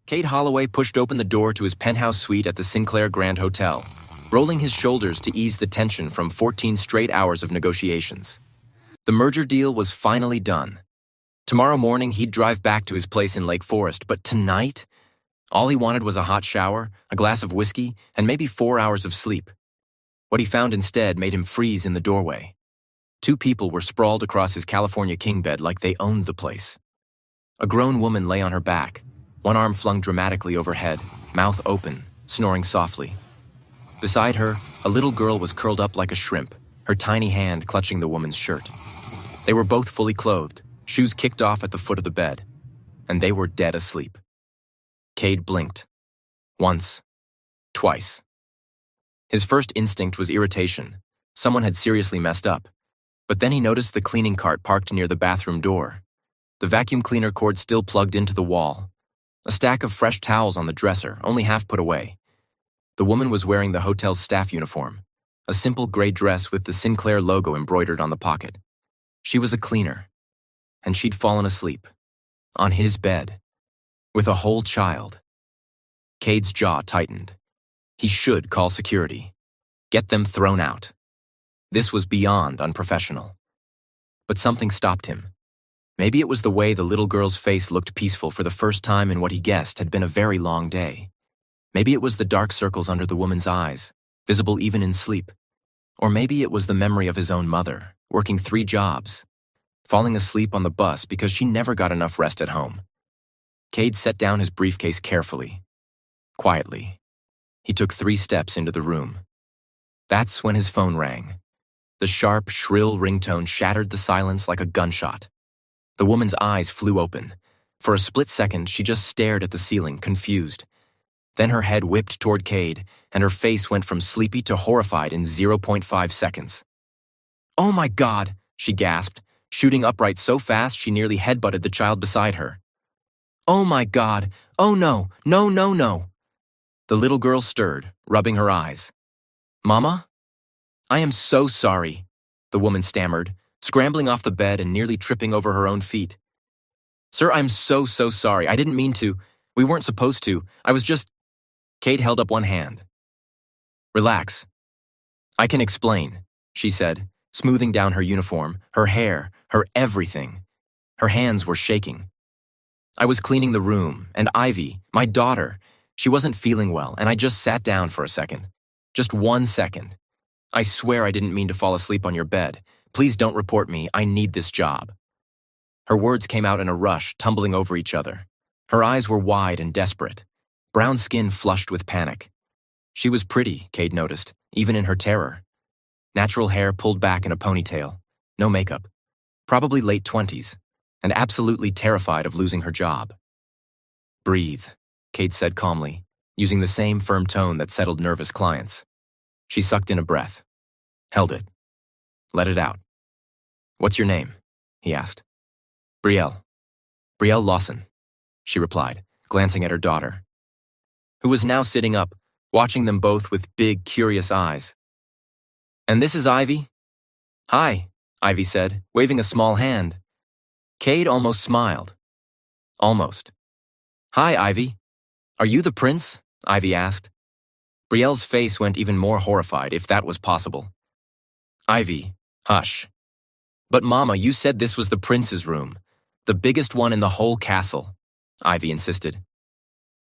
Cade Holloway pushed open the door to his penthouse suite at the Sinclair Grand Hotel, rolling his shoulders to ease the tension from 14 straight hours of negotiations. The merger deal was finally done. Tomorrow morning, he'd drive back to his place in Lake Forest, but tonight, all he wanted was a hot shower, a glass of whiskey, and maybe 4 hours of sleep. What he found instead made him freeze in the doorway. Two people were sprawled across his California king bed like they owned the place. A grown woman lay on her back, one arm flung dramatically overhead, mouth open, snoring softly. Beside her, a little girl was curled up like a shrimp, her tiny hand clutching the woman's shirt. They were both fully clothed, shoes kicked off at the foot of the bed, and they were dead asleep. Cade blinked. Once. Twice. His first instinct was irritation. Someone had seriously messed up. But then he noticed the cleaning cart parked near the bathroom door. The vacuum cleaner cord still plugged into the wall. A stack of fresh towels on the dresser, only half put away. The woman was wearing the hotel's staff uniform, a simple gray dress with the Sinclair logo embroidered on the pocket. She was a cleaner, and she'd fallen asleep, on his bed, with a whole child. Cade's jaw tightened. He should call security. Get them thrown out. This was beyond unprofessional. But something stopped him. Maybe it was the way the little girl's face looked peaceful for the first time in what he guessed had been a very long day. Maybe it was the dark circles under the woman's eyes, visible even in sleep. Or maybe it was the memory of his own mother, working 3 jobs, falling asleep on the bus because she never got enough rest at home. Cade set down his briefcase carefully, quietly. He took 3 steps into the room. That's when his phone rang. The sharp, shrill ringtone shattered the silence like a gunshot. The woman's eyes flew open. For a split second, she just stared at the ceiling, confused. Then her head whipped toward Cade, and her face went from sleepy to horrified in 0.5 seconds. "Oh my God," she gasped, shooting upright so fast she nearly headbutted the child beside her. "Oh my God, oh no, no, no, no." The little girl stirred, rubbing her eyes. "Mama? I am so sorry," the woman stammered, scrambling off the bed and nearly tripping over her own feet. "Sir, I'm so sorry. I didn't mean to. We weren't supposed to. I was just—" Cade held up one hand. "Relax. I can explain," she said, smoothing down her uniform, her hair, her everything. Her hands were shaking. "I was cleaning the room, and Ivy, my daughter, she wasn't feeling well, and I just sat down for a second. Just 1 second. I swear I didn't mean to fall asleep on your bed. Please don't report me. I need this job." Her words came out in a rush, tumbling over each other. Her eyes were wide and desperate, brown skin flushed with panic. She was pretty, Cade noticed, even in her terror. Natural hair pulled back in a ponytail, no makeup, probably late 20s, and absolutely terrified of losing her job. "Breathe," Cade said calmly, using the same firm tone that settled nervous clients. She sucked in a breath, held it, let it out. "What's your name?" he asked. "Brielle. Brielle Lawson," she replied, glancing at her daughter, who was now sitting up, watching them both with big, curious eyes. "And this is Ivy?" "Hi," Ivy said, waving a small hand. Cade almost smiled. Almost. "Hi, Ivy. Are you the prince?" Ivy asked. Brielle's face went even more horrified, if that was possible. "Ivy, hush. But Mama, you said this was the prince's room, the biggest one in the whole castle," Ivy insisted.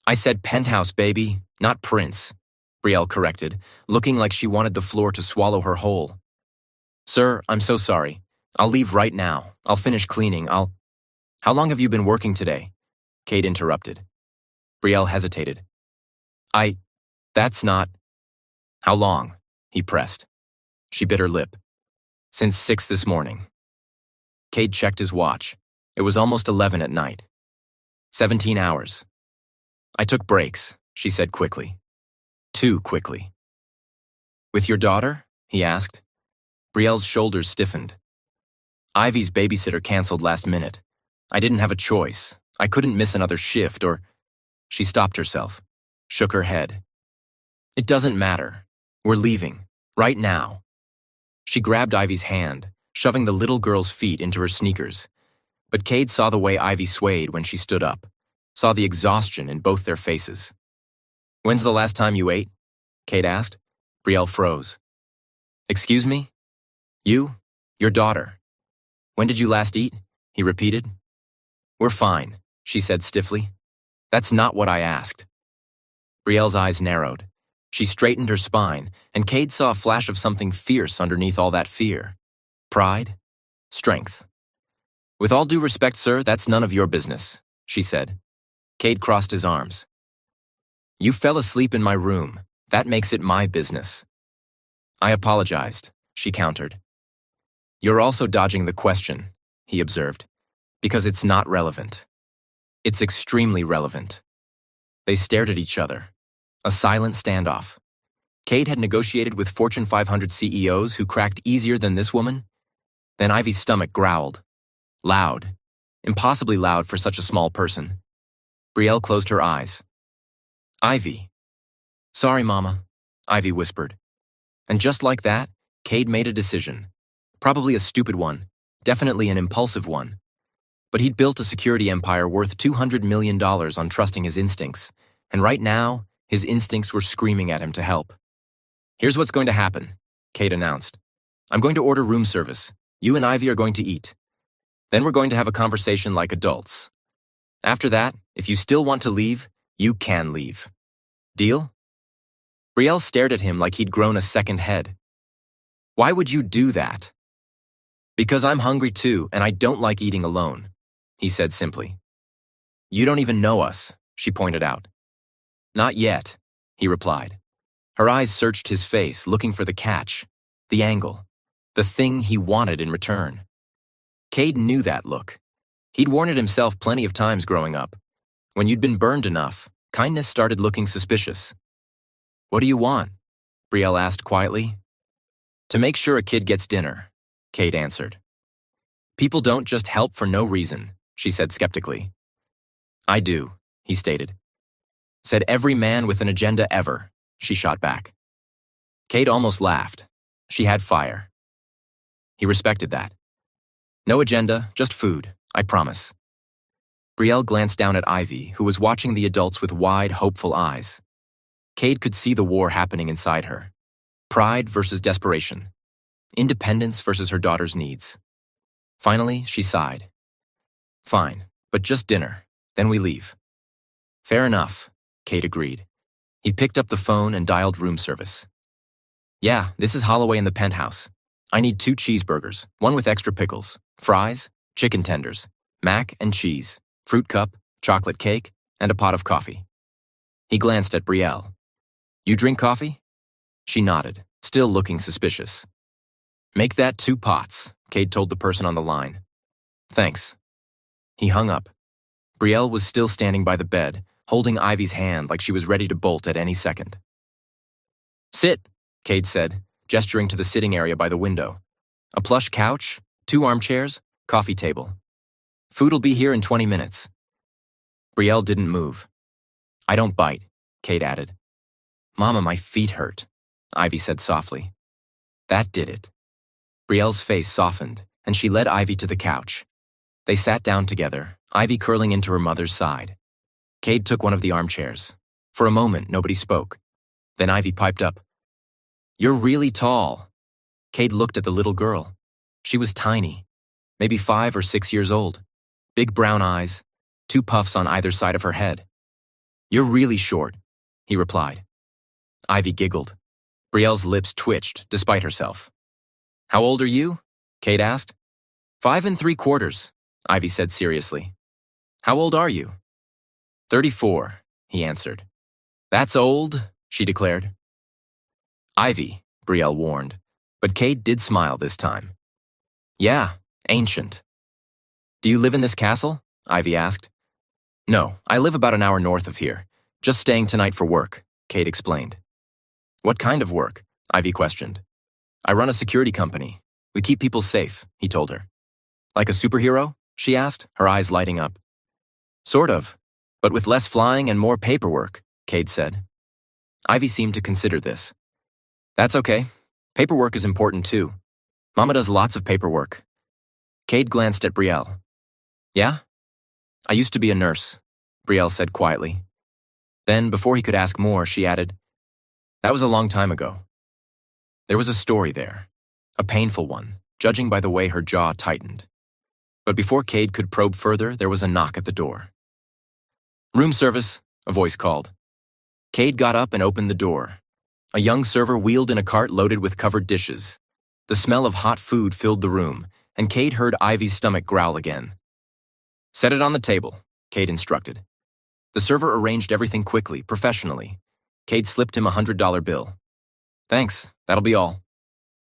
"I said penthouse, baby, not prince," Brielle corrected, looking like she wanted the floor to swallow her whole. "Sir, I'm so sorry. I'll leave right now. I'll finish cleaning. How long have you been working today?" Cade interrupted. Brielle hesitated. That's not—" "How long?" he pressed. She bit her lip. "Since 6 this morning." Cade checked his watch. It was almost 11 at night. 17 hours. "I took breaks," she said quickly. Too quickly. "With your daughter?" he asked. Brielle's shoulders stiffened. "Ivy's babysitter canceled last minute. I didn't have a choice. I couldn't miss another shift or—" She stopped herself, shook her head. "It doesn't matter. We're leaving. Right now." She grabbed Ivy's hand, shoving the little girl's feet into her sneakers. But Cade saw the way Ivy swayed when she stood up. saw the exhaustion in both their faces. "When's the last time you ate?" Kate asked. Brielle froze. "Excuse me? You? Your daughter. When did you last eat?" he repeated. "We're fine," she said stiffly. "That's not what I asked." Brielle's eyes narrowed. She straightened her spine, and Cade saw a flash of something fierce underneath all that fear. Pride? Strength. "With all due respect, sir, that's none of your business," she said. Cade crossed his arms. "You fell asleep in my room. That makes it my business." "I apologized," she countered. "You're also dodging the question," he observed, "because it's not relevant. It's extremely relevant." They stared at each other. A silent standoff. Cade had negotiated with Fortune 500 CEOs who cracked easier than this woman. Then Ivy's stomach growled. Loud. Impossibly loud for such a small person. Brielle closed her eyes. "Ivy." "Sorry, Mama," Ivy whispered. And just like that, Cade made a decision. Probably a stupid one. Definitely an impulsive one. But he'd built a security empire worth $200 million on trusting his instincts. And right now, his instincts were screaming at him to help. "Here's what's going to happen," Cade announced. "I'm going to order room service. You and Ivy are going to eat. Then we're going to have a conversation like adults. After that, if you still want to leave, you can leave. Deal?" Brielle stared at him like he'd grown a second head. "Why would you do that?" "Because I'm hungry too, and I don't like eating alone," he said simply. "You don't even know us," she pointed out. "Not yet," he replied. Her eyes searched his face, looking for the catch, the angle, the thing he wanted in return. Cade knew that look. He'd worn it himself plenty of times growing up. When you'd been burned enough, kindness started looking suspicious. "What do you want?" Brielle asked quietly. "To make sure a kid gets dinner," Cade answered. "People don't just help for no reason," she said skeptically. "I do," he stated. "Said every man with an agenda ever," she shot back. Cade almost laughed. She had fire. He respected that. "No agenda, just food, I promise." Brielle glanced down at Ivy, who was watching the adults with wide, hopeful eyes. Cade could see the war happening inside her. Pride versus desperation. Independence versus her daughter's needs. Finally, she sighed. "Fine, but just dinner. Then we leave." "Fair enough," Cade agreed. He picked up the phone and dialed room service. "Yeah, this is Holloway in the penthouse. I need 2 cheeseburgers, 1 with extra pickles, fries, chicken tenders, mac and cheese, fruit cup, chocolate cake, and a pot of coffee." He glanced at Brielle. "You drink coffee?" She nodded, still looking suspicious. "Make that 2 pots," Cade told the person on the line. "Thanks." He hung up. Brielle was still standing by the bed, holding Ivy's hand like she was ready to bolt at any second. "Sit," Cade said, gesturing to the sitting area by the window. "A plush couch, 2 armchairs, coffee table. Food'll be here in 20 minutes." Brielle didn't move. "I don't bite," Cade added. "Mama, my feet hurt," Ivy said softly. That did it. Brielle's face softened, and she led Ivy to the couch. They sat down together, Ivy curling into her mother's side. Cade took one of the armchairs. For a moment, nobody spoke. Then Ivy piped up. "You're really tall." Cade looked at the little girl. She was tiny, maybe 5 or 6 years old. Big brown eyes, 2 puffs on either side of her head. "You're really short," he replied. Ivy giggled. Brielle's lips twitched, despite herself. "How old are you?" Cade asked. 5 3/4, Ivy said seriously. "How old are you?" 34, he answered. "That's old," she declared. "Ivy," Brielle warned, but Cade did smile this time. "Yeah, ancient." "Do you live in this castle?" Ivy asked. "No, I live about an hour north of here. Just staying tonight for work," Cade explained. "What kind of work?" Ivy questioned. "I run a security company. We keep people safe," he told her. "Like a superhero?" she asked, her eyes lighting up. "Sort of, but with less flying and more paperwork," Cade said. Ivy seemed to consider this. "That's okay. Paperwork is important too. Mama does lots of paperwork." Cade glanced at Brielle. "Yeah? I used to be a nurse. Brielle said quietly. Then, before he could ask more, she added, "That was a long time ago." There was a story there, a painful one, judging by the way her jaw tightened. But before Cade could probe further, there was a knock at the door. "Room service," a voice called. Cade got up and opened the door. A young server wheeled in a cart loaded with covered dishes. The smell of hot food filled the room, and Cade heard Ivy's stomach growl again. "Set it on the table," Cade instructed. The server arranged everything quickly, professionally. Cade slipped him a $100 bill. "Thanks, that'll be all."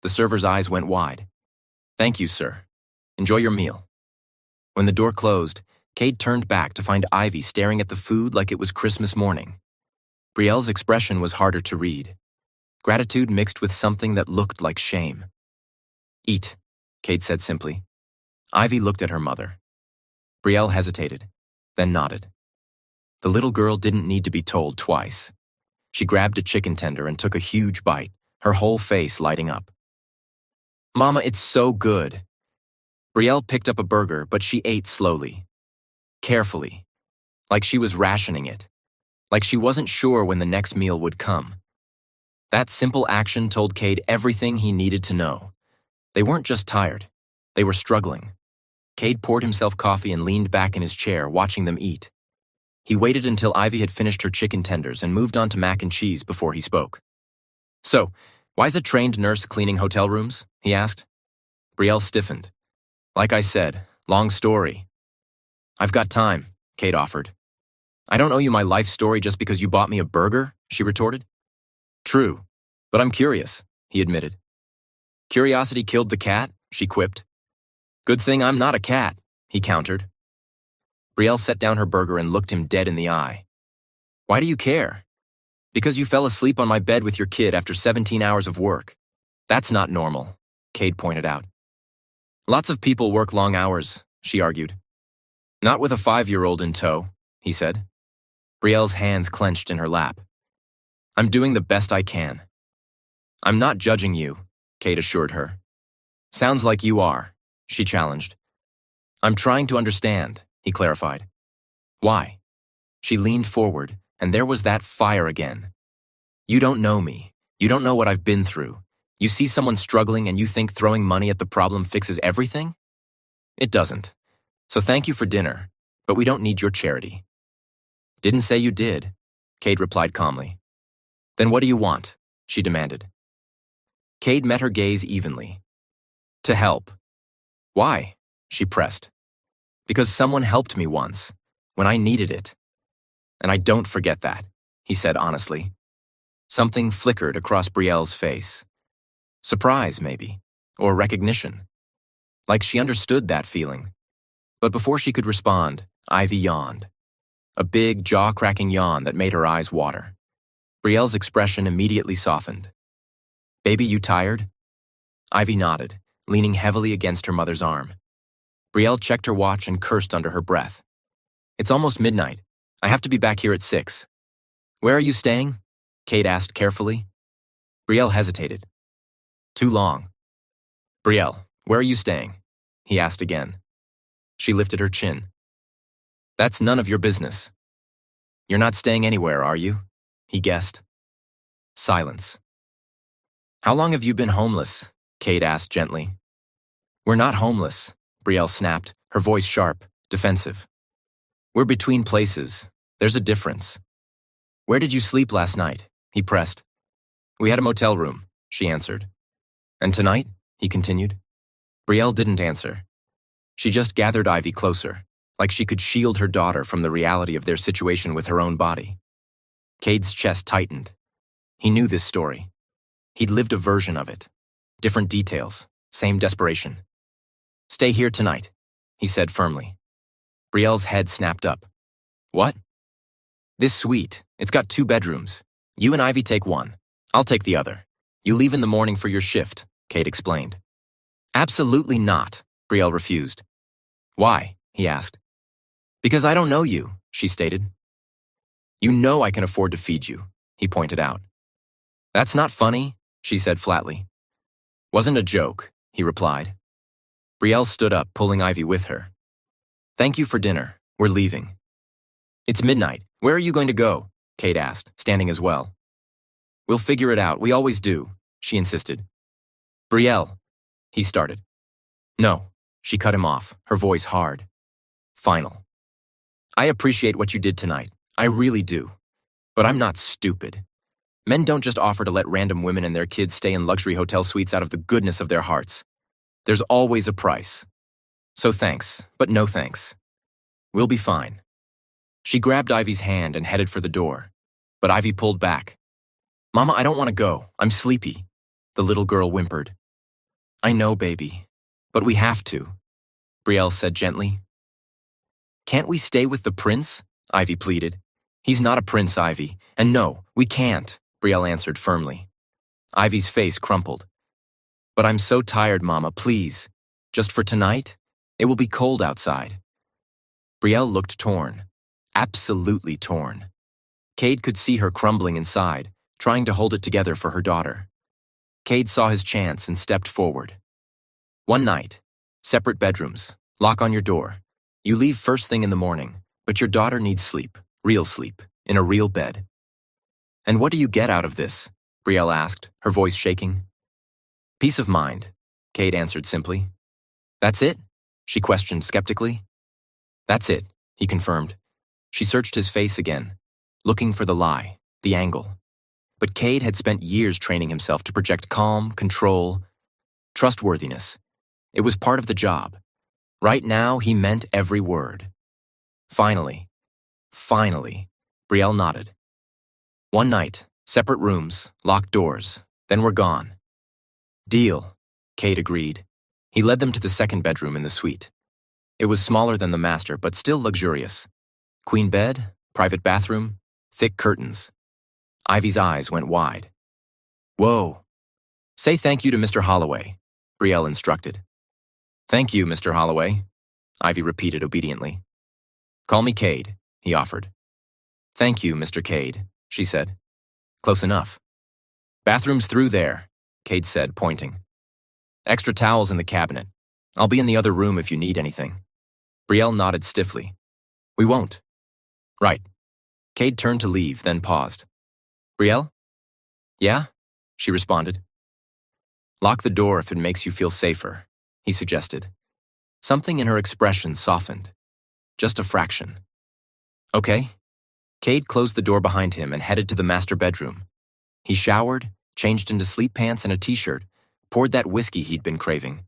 The server's eyes went wide. "Thank you, sir. Enjoy your meal." When the door closed, Cade turned back to find Ivy staring at the food like it was Christmas morning. Brielle's expression was harder to read. Gratitude mixed with something that looked like shame. "Eat," Cade said simply. Ivy looked at her mother. Brielle hesitated, then nodded. The little girl didn't need to be told twice. She grabbed a chicken tender and took a huge bite, her whole face lighting up. "Mama, it's so good." Brielle picked up a burger, but she ate slowly, carefully, like she was rationing it, like she wasn't sure when the next meal would come. That simple action told Cade everything he needed to know. They weren't just tired, they were struggling. Cade poured himself coffee and leaned back in his chair, watching them eat. He waited until Ivy had finished her chicken tenders and moved on to mac and cheese before he spoke. "So, why is a trained nurse cleaning hotel rooms?" he asked. Brielle stiffened. "Like I said, long story." "I've got time," Cade offered. "I don't owe you my life story just because you bought me a burger," she retorted. "True, but I'm curious," he admitted. "Curiosity killed the cat," she quipped. "Good thing I'm not a cat," he countered. Brielle set down her burger and looked him dead in the eye. "Why do you care?" "Because you fell asleep on my bed with your kid after 17 hours of work. That's not normal," Cade pointed out. "Lots of people work long hours," she argued. "Not with a 5-year-old in tow," he said. Brielle's hands clenched in her lap. "I'm doing the best I can." "I'm not judging you," Cade assured her. "Sounds like you are," she challenged. "I'm trying to understand," he clarified. "Why?" She leaned forward, and there was that fire again. "You don't know me. You don't know what I've been through. You see someone struggling and you think throwing money at the problem fixes everything? It doesn't. So thank you for dinner, but we don't need your charity." "Didn't say you did," Cade replied calmly. "Then what do you want?" she demanded. Cade met her gaze evenly. "To help." "Why?" she pressed. "Because someone helped me once, when I needed it. And I don't forget that," he said honestly. Something flickered across Brielle's face. Surprise, maybe, or recognition. Like she understood that feeling. But before she could respond, Ivy yawned. A big, jaw-cracking yawn that made her eyes water. Brielle's expression immediately softened. "Baby, you tired?" Ivy nodded, leaning heavily against her mother's arm. Brielle checked her watch and cursed under her breath. "It's almost midnight. I have to be back here at 6. "Where are you staying?" Cade asked carefully. Brielle hesitated. "Too long." "Brielle, where are you staying?" he asked again. She lifted her chin. "That's none of your business." "You're not staying anywhere, are you?" he guessed. Silence. "How long have you been homeless?" Cade asked gently. "We're not homeless," Brielle snapped, her voice sharp, defensive. "We're between places. There's a difference." "Where did you sleep last night?" he pressed. "We had a motel room," she answered. "And tonight?" he continued. Brielle didn't answer. She just gathered Ivy closer, like she could shield her daughter from the reality of their situation with her own body. Cade's chest tightened. He knew this story. He'd lived a version of it. Different details, same desperation. "Stay here tonight," he said firmly. Brielle's head snapped up. "What?" "This suite, it's got 2 bedrooms. You and Ivy take one. I'll take the other. You leave in the morning for your shift," Cade explained. "Absolutely not," Brielle refused. "Why?" he asked. "Because I don't know you," she stated. "You know I can afford to feed you," he pointed out. "That's not funny," she said flatly. "Wasn't a joke," he replied. Brielle stood up, pulling Ivy with her. "Thank you for dinner. We're leaving." It's midnight. Where are you going to go? Kate asked, standing as well. We'll figure it out. We always do, she insisted. Brielle, he started. No, she cut him off, her voice hard. Final. I appreciate what you did tonight. I really do. But I'm not stupid. Men don't just offer to let random women and their kids stay in luxury hotel suites out of the goodness of their hearts. There's always a price. So thanks, but no thanks. We'll be fine. She grabbed Ivy's hand and headed for the door, but Ivy pulled back. Mama, I don't want to go. I'm sleepy, the little girl whimpered. I know, baby, but we have to, Brielle said gently. Can't we stay with the prince? Ivy pleaded. He's not a prince, Ivy, and no, we can't, Brielle answered firmly. Ivy's face crumpled. But I'm so tired, Mama, please. Just for tonight? It will be cold outside. Brielle looked torn. Absolutely torn. Cade could see her crumbling inside, trying to hold it together for her daughter. Cade saw his chance and stepped forward. One night, separate bedrooms, lock on your door. You leave first thing in the morning, but your daughter needs sleep, real sleep, in a real bed. And what do you get out of this? Brielle asked, her voice shaking. Peace of mind, Cade answered simply. That's it? She questioned skeptically. That's it, he confirmed. She searched his face again, looking for the lie, the angle. But Cade had spent years training himself to project calm, control, trustworthiness. It was part of the job. Right now, he meant every word. Finally, Brielle nodded. One night, separate rooms, locked doors, then we're gone. Deal, Cade agreed. He led them to the second bedroom in the suite. It was smaller than the master, but still luxurious. Queen bed, private bathroom, thick curtains. Ivy's eyes went wide. Whoa. Say thank you to Mr. Holloway, Brielle instructed. Thank you, Mr. Holloway, Ivy repeated obediently. Call me Cade, he offered. Thank you, Mr. Cade, she said. Close enough. Bathroom's through there, Cade said, pointing. Extra towels in the cabinet. I'll be in the other room if you need anything. Brielle nodded stiffly. We won't. Right. Cade turned to leave, then paused. Brielle? Yeah? She responded. Lock the door if it makes you feel safer, he suggested. Something in her expression softened. Just a fraction. Okay. Cade closed the door behind him and headed to the master bedroom. He showered, changed into sleep pants and a t-shirt, poured that whiskey he'd been craving.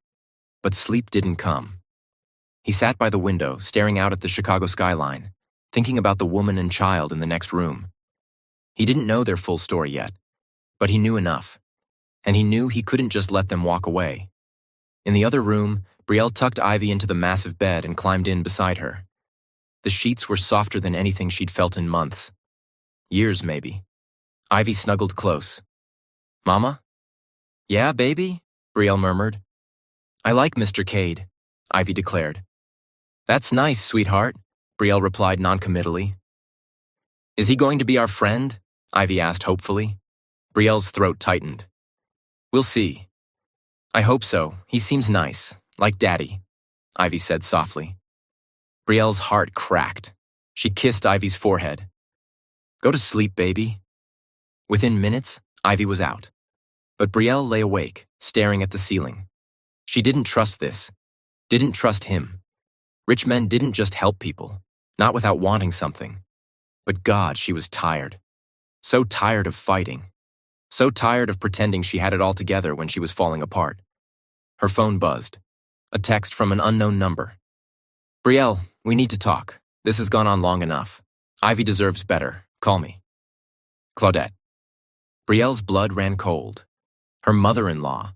But sleep didn't come. He sat by the window, staring out at the Chicago skyline, thinking about the woman and child in the next room. He didn't know their full story yet, but he knew enough. And he knew he couldn't just let them walk away. In the other room, Brielle tucked Ivy into the massive bed and climbed in beside her. The sheets were softer than anything she'd felt in months. Years, maybe. Ivy snuggled close. Mama? Yeah, baby? Brielle murmured. I like Mr. Cade, Ivy declared. That's nice, sweetheart, Brielle replied noncommittally. Is he going to be our friend? Ivy asked hopefully. Brielle's throat tightened. We'll see. I hope so. He seems nice, like Daddy, Ivy said softly. Brielle's heart cracked. She kissed Ivy's forehead. Go to sleep, baby. Within minutes, Ivy was out. But Brielle lay awake, staring at the ceiling. She didn't trust this. Didn't trust him. Rich men didn't just help people, not without wanting something. But God, she was tired. So tired of fighting. So tired of pretending she had it all together when she was falling apart. Her phone buzzed. A text from an unknown number. Brielle, we need to talk. This has gone on long enough. Ivy deserves better. Call me. Claudette. Brielle's blood ran cold. Her mother-in-law,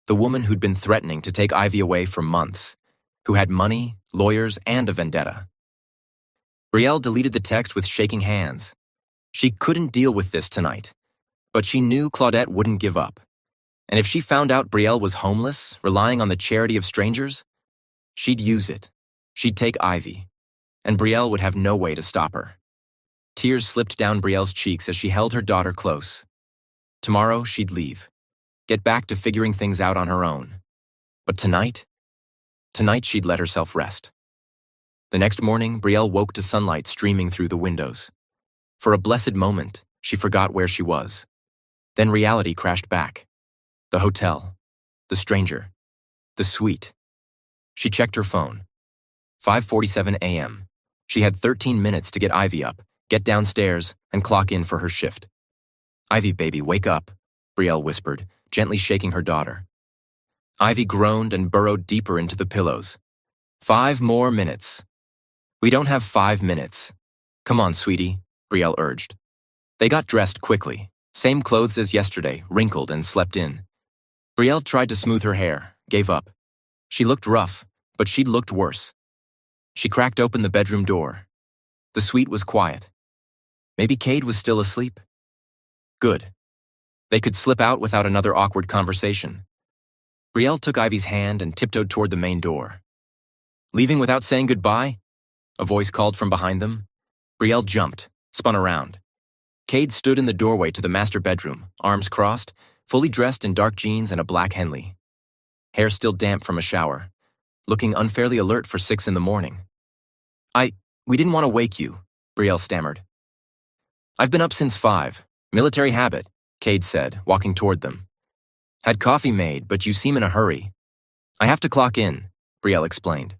the woman who'd been threatening to take Ivy away for months, who had money, lawyers, and a vendetta. Brielle deleted the text with shaking hands. She couldn't deal with this tonight, but she knew Claudette wouldn't give up. And if she found out Brielle was homeless, relying on the charity of strangers, she'd use it. She'd take Ivy, and Brielle would have no way to stop her. Tears slipped down Brielle's cheeks as she held her daughter close. Tomorrow, she'd leave. Get back to figuring things out on her own. But tonight she'd let herself rest. The next morning, Brielle woke to sunlight streaming through the windows. For a blessed moment, she forgot where she was. Then reality crashed back. The hotel. The stranger. The suite. She checked her phone. 5:47 a.m. She had 13 minutes to get Ivy up, get downstairs, and clock in for her shift. "Ivy, baby, wake up," Brielle whispered, gently shaking her daughter. Ivy groaned and burrowed deeper into the pillows. 5 more minutes. "We don't have 5 minutes. Come on, sweetie," Brielle urged. They got dressed quickly, same clothes as yesterday, wrinkled and slept in. Brielle tried to smooth her hair, gave up. She looked rough, but she'd looked worse. She cracked open the bedroom door. The suite was quiet. Maybe Cade was still asleep. Good. They could slip out without another awkward conversation. Brielle took Ivy's hand and tiptoed toward the main door. "Leaving without saying goodbye?" A voice called from behind them. Brielle jumped, spun around. Cade stood in the doorway to the master bedroom, arms crossed, fully dressed in dark jeans and a black Henley. Hair still damp from a shower, looking unfairly alert for 6 in the morning. We didn't want to wake you," Brielle stammered. "I've been up since 5. Military habit," Cade said, walking toward them. "Had coffee made, but you seem in a hurry." "I have to clock in," Brielle explained.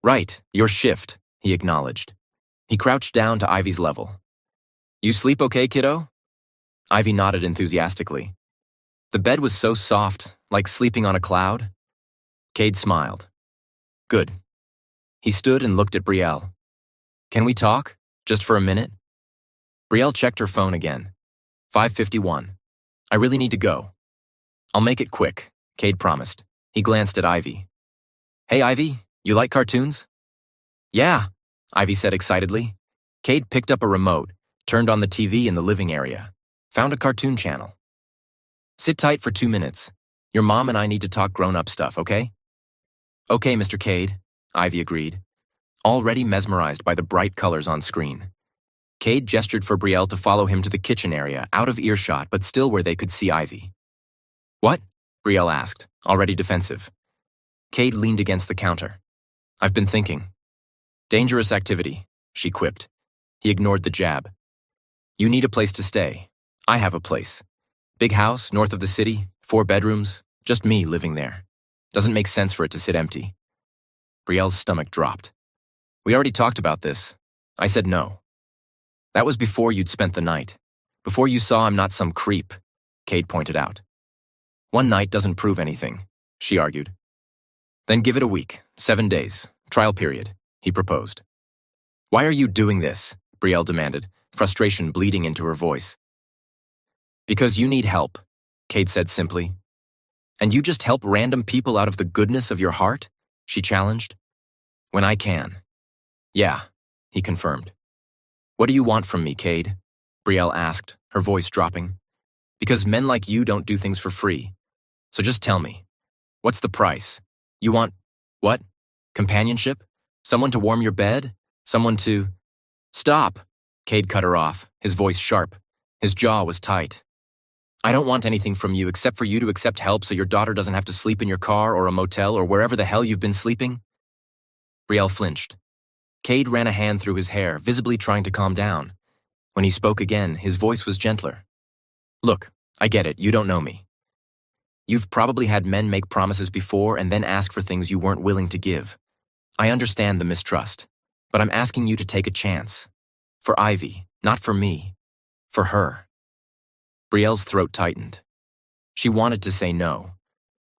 "Right, your shift," he acknowledged. He crouched down to Ivy's level. "You sleep okay, kiddo?" Ivy nodded enthusiastically. The bed was so soft, like sleeping on a cloud. Cade smiled. "Good." He stood and looked at Brielle. "Can we talk? Just for a minute?" Brielle checked her phone again. 5:51. "I really need to go." "I'll make it quick," Cade promised. He glanced at Ivy. "Hey, Ivy, you like cartoons?" "Yeah," Ivy said excitedly. Cade picked up a remote, turned on the TV in the living area, found a cartoon channel. "Sit tight for 2 minutes. Your mom and I need to talk grown-up stuff, okay?" "Okay, Mr. Cade," Ivy agreed, already mesmerized by the bright colors on screen. Cade gestured for Brielle to follow him to the kitchen area, out of earshot but still where they could see Ivy. "What?" Brielle asked, already defensive. Cade leaned against the counter. "I've been thinking." "Dangerous activity," she quipped. He ignored the jab. "You need a place to stay. I have a place. Big house, north of the city, 4 bedrooms, just me living there. Doesn't make sense for it to sit empty." Brielle's stomach dropped. "We already talked about this. I said no." "That was before you'd spent the night. Before you saw I'm not some creep," Cade pointed out. "One night doesn't prove anything," she argued. "Then give it a week, 7 days, trial period," he proposed. "Why are you doing this?" Brielle demanded, frustration bleeding into her voice. "Because you need help," Cade said simply. "And you just help random people out of the goodness of your heart?" she challenged. "When I can." "Yeah," he confirmed. "What do you want from me, Cade?" Brielle asked, her voice dropping. "Because men like you don't do things for free. So just tell me, what's the price? You want, what? Companionship? Someone to warm your bed? Someone to—" "Stop!" Cade cut her off, his voice sharp. His jaw was tight. "I don't want anything from you except for you to accept help so your daughter doesn't have to sleep in your car or a motel or wherever the hell you've been sleeping." Brielle flinched. Cade ran a hand through his hair, visibly trying to calm down. When he spoke again, his voice was gentler. "Look, I get it, you don't know me. You've probably had men make promises before and then ask for things you weren't willing to give. I understand the mistrust, but I'm asking you to take a chance. For Ivy, not for me. For her." Brielle's throat tightened. She wanted to say no,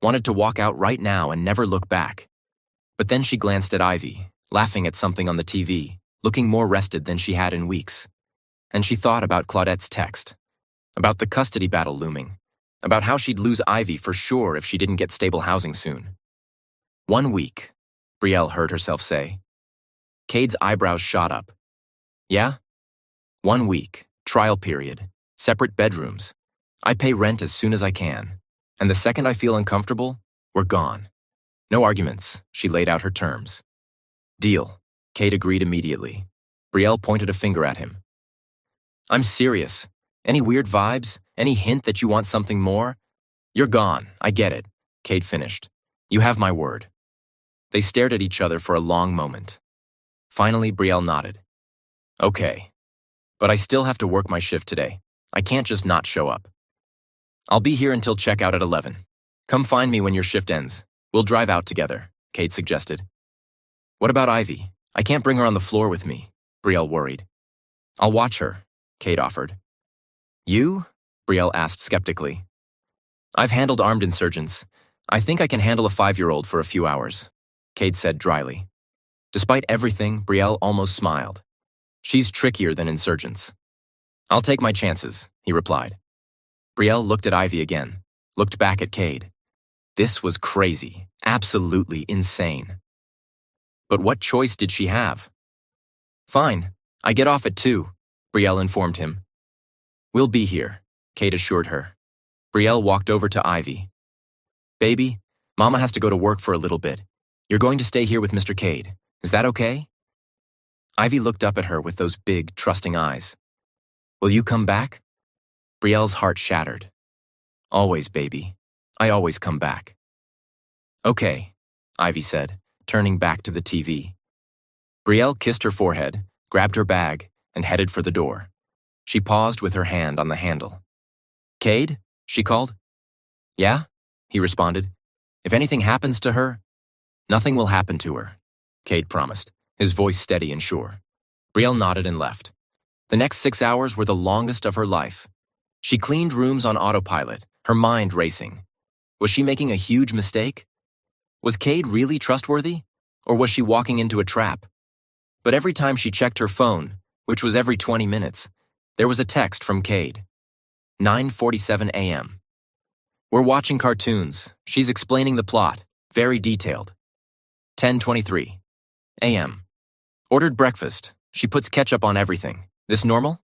wanted to walk out right now and never look back. But then she glanced at Ivy, laughing at something on the TV, looking more rested than she had in weeks. And she thought about Claudette's text, about the custody battle looming, about how she'd lose Ivy for sure if she didn't get stable housing soon. 1 week, Brielle heard herself say. Cade's eyebrows shot up. "Yeah? 1 week, trial period, separate bedrooms. I pay rent as soon as I can. And the second I feel uncomfortable, we're gone. No arguments," she laid out her terms. "Deal," Cade agreed immediately. Brielle pointed a finger at him. "I'm serious. Any weird vibes? Any hint that you want something more?" "You're gone, I get it," Cade finished. "You have my word." They stared at each other for a long moment. Finally, Brielle nodded. Okay. But I still have to work my shift today. I can't just not show up. I'll be here until checkout at 11. Come find me when your shift ends. We'll drive out together, Kate suggested. What about Ivy? I can't bring her on the floor with me, Brielle worried. I'll watch her, Kate offered. You? Brielle asked skeptically. I've handled armed insurgents. I think I can handle a 5-year-old for a few hours, Kate said dryly. Despite everything, Brielle almost smiled. She's trickier than insurgents. I'll take my chances, he replied. Brielle looked at Ivy again, looked back at Cade. This was crazy, absolutely insane. But what choice did she have? Fine, I get off at 2, Brielle informed him. We'll be here, Kate assured her. Brielle walked over to Ivy. Baby, Mama has to go to work for a little bit. You're going to stay here with Mr. Cade. Is that okay? Ivy looked up at her with those big, trusting eyes. Will you come back? Brielle's heart shattered. Always, baby. I always come back. Okay, Ivy said, turning back to the TV. Brielle kissed her forehead, grabbed her bag, and headed for the door. She paused with her hand on the handle. Cade? She called. Yeah? He responded. If anything happens to her, nothing will happen to her, Cade promised, his voice steady and sure. Brielle nodded and left. The next 6 hours were the longest of her life. She cleaned rooms on autopilot, her mind racing. Was she making a huge mistake? Was Cade really trustworthy? Or was she walking into a trap? But every time she checked her phone, which was every 20 minutes, there was a text from Cade. 9:47 a.m. We're watching cartoons. She's explaining the plot, very detailed. 10:23 a.m. Ordered breakfast. She puts ketchup on everything. This normal?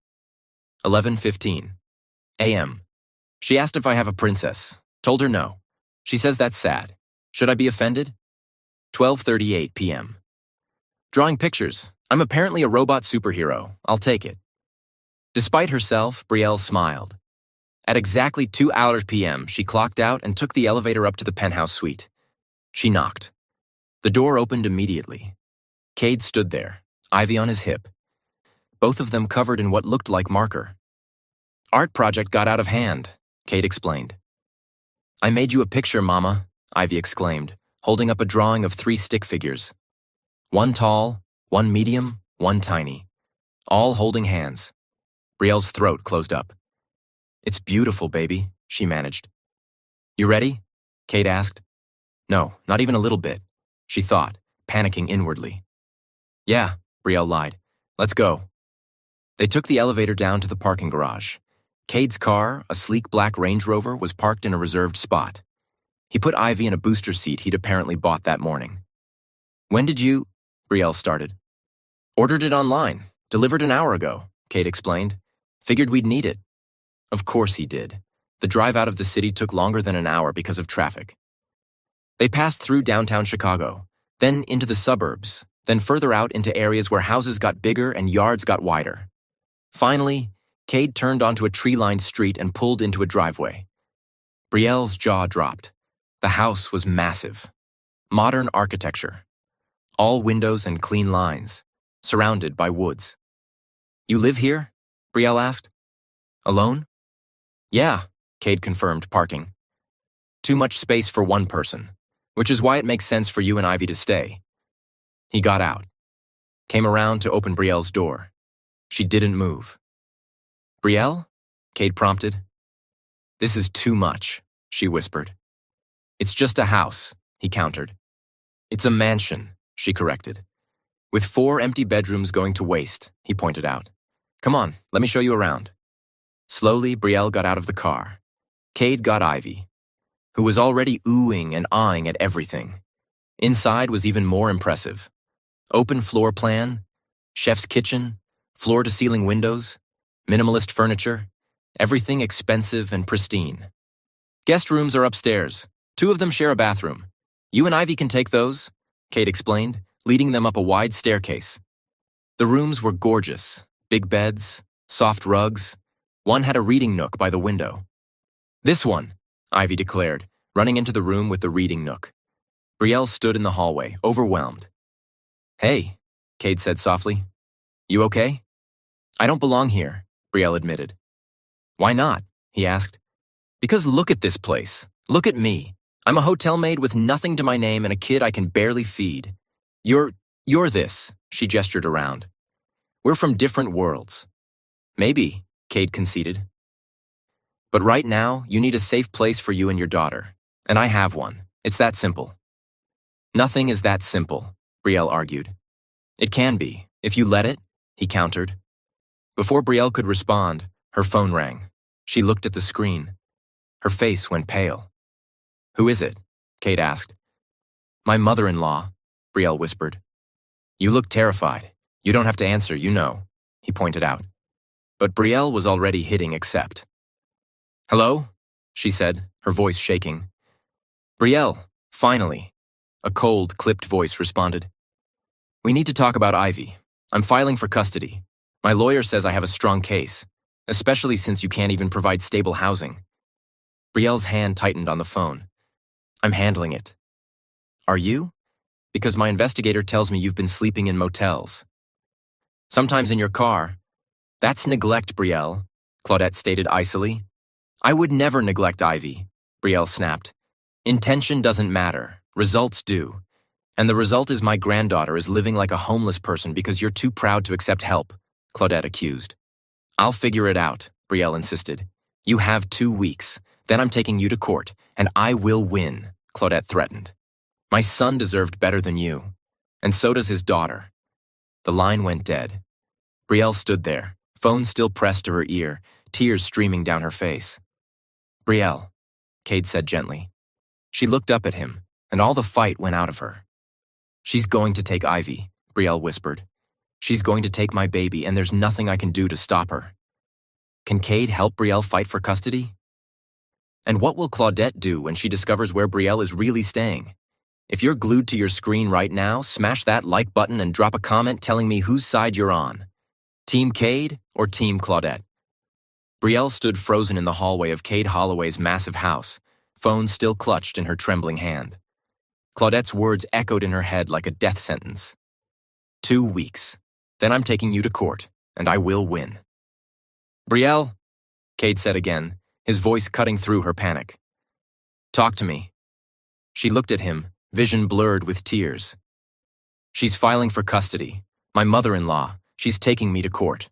11:15 a.m. She asked if I have a princess. Told her no. She says that's sad. Should I be offended? 12:38 p.m. Drawing pictures. I'm apparently a robot superhero. I'll take it. Despite herself, Brielle smiled. At exactly 2:00 p.m., she clocked out and took the elevator up to the penthouse suite. She knocked. The door opened immediately. Cade stood there, Ivy on his hip, both of them covered in what looked like marker. Art project got out of hand, Cade explained. I made you a picture, Mama, Ivy exclaimed, holding up a drawing of 3 stick figures. One tall, one medium, one tiny, all holding hands. Brielle's throat closed up. It's beautiful, baby, she managed. You ready? Cade asked. No, not even a little bit, she thought, panicking inwardly. Yeah, Brielle lied. Let's go. They took the elevator down to the parking garage. Cade's car, a sleek black Range Rover, was parked in a reserved spot. He put Ivy in a booster seat he'd apparently bought that morning. When did you? Brielle started. Ordered it online. Delivered an hour ago, Cade explained. Figured we'd need it. Of course he did. The drive out of the city took longer than an hour because of traffic. They passed through downtown Chicago, then into the suburbs, then further out into areas where houses got bigger and yards got wider. Finally, Cade turned onto a tree-lined street and pulled into a driveway. Brielle's jaw dropped. The house was massive. Modern architecture. All windows and clean lines, surrounded by woods. You live here? Brielle asked. Alone? Yeah, Cade confirmed, parking. Too much space for one person, which is why it makes sense for you and Ivy to stay. He got out, came around to open Brielle's door. She didn't move. Brielle? Cade prompted. This is too much, she whispered. It's just a house, he countered. It's a mansion, she corrected. With 4 empty bedrooms going to waste, he pointed out. Come on, let me show you around. Slowly, Brielle got out of the car. Cade got Ivy, who was already oohing and ahhing at everything. Inside was even more impressive. Open floor plan, chef's kitchen, floor-to-ceiling windows, minimalist furniture, everything expensive and pristine. Guest rooms are upstairs. 2 of them share a bathroom. You and Ivy can take those, Cade explained, leading them up a wide staircase. The rooms were gorgeous. Big beds, soft rugs. One had a reading nook by the window. This one, Ivy declared, running into the room with the reading nook. Brielle stood in the hallway, overwhelmed. Hey, Cade said softly. You okay? I don't belong here, Brielle admitted. Why not? He asked. Because look at this place. Look at me. I'm a hotel maid with nothing to my name and a kid I can barely feed. You're this, she gestured around. We're from different worlds. Maybe, Cade conceded. But right now, you need a safe place for you and your daughter. And I have one. It's that simple. Nothing is that simple, Brielle argued. It can be, if you let it, he countered. Before Brielle could respond, her phone rang. She looked at the screen. Her face went pale. Who is it? Cade asked. My mother-in-law, Brielle whispered. You look terrified. You don't have to answer, you know, he pointed out. But Brielle was already hitting accept. Hello? She said, her voice shaking. Brielle, finally. A cold, clipped voice responded. We need to talk about Ivy. I'm filing for custody. My lawyer says I have a strong case, especially since you can't even provide stable housing. Brielle's hand tightened on the phone. I'm handling it. Are you? Because my investigator tells me you've been sleeping in motels. Sometimes in your car. That's neglect, Brielle, Claudette stated icily. I would never neglect Ivy, Brielle snapped. Intention doesn't matter. Results do. And the result is my granddaughter is living like a homeless person because you're too proud to accept help, Claudette accused. I'll figure it out, Brielle insisted. You have 2 weeks. Then I'm taking you to court, and I will win, Claudette threatened. My son deserved better than you, and so does his daughter. The line went dead. Brielle stood there, phone still pressed to her ear, tears streaming down her face. Brielle, Cade said gently. She looked up at him, and all the fight went out of her. She's going to take Ivy, Brielle whispered. She's going to take my baby, and there's nothing I can do to stop her. Can Cade help Brielle fight for custody? And what will Claudette do when she discovers where Brielle is really staying? If you're glued to your screen right now, smash that like button and drop a comment telling me whose side you're on. Team Cade or Team Claudette? Brielle stood frozen in the hallway of Cade Holloway's massive house, phone still clutched in her trembling hand. Claudette's words echoed in her head like a death sentence. 2 weeks. Then I'm taking you to court, and I will win. Brielle, Cade said again, his voice cutting through her panic. Talk to me. She looked at him, vision blurred with tears. She's filing for custody. My mother-in-law. She's taking me to court.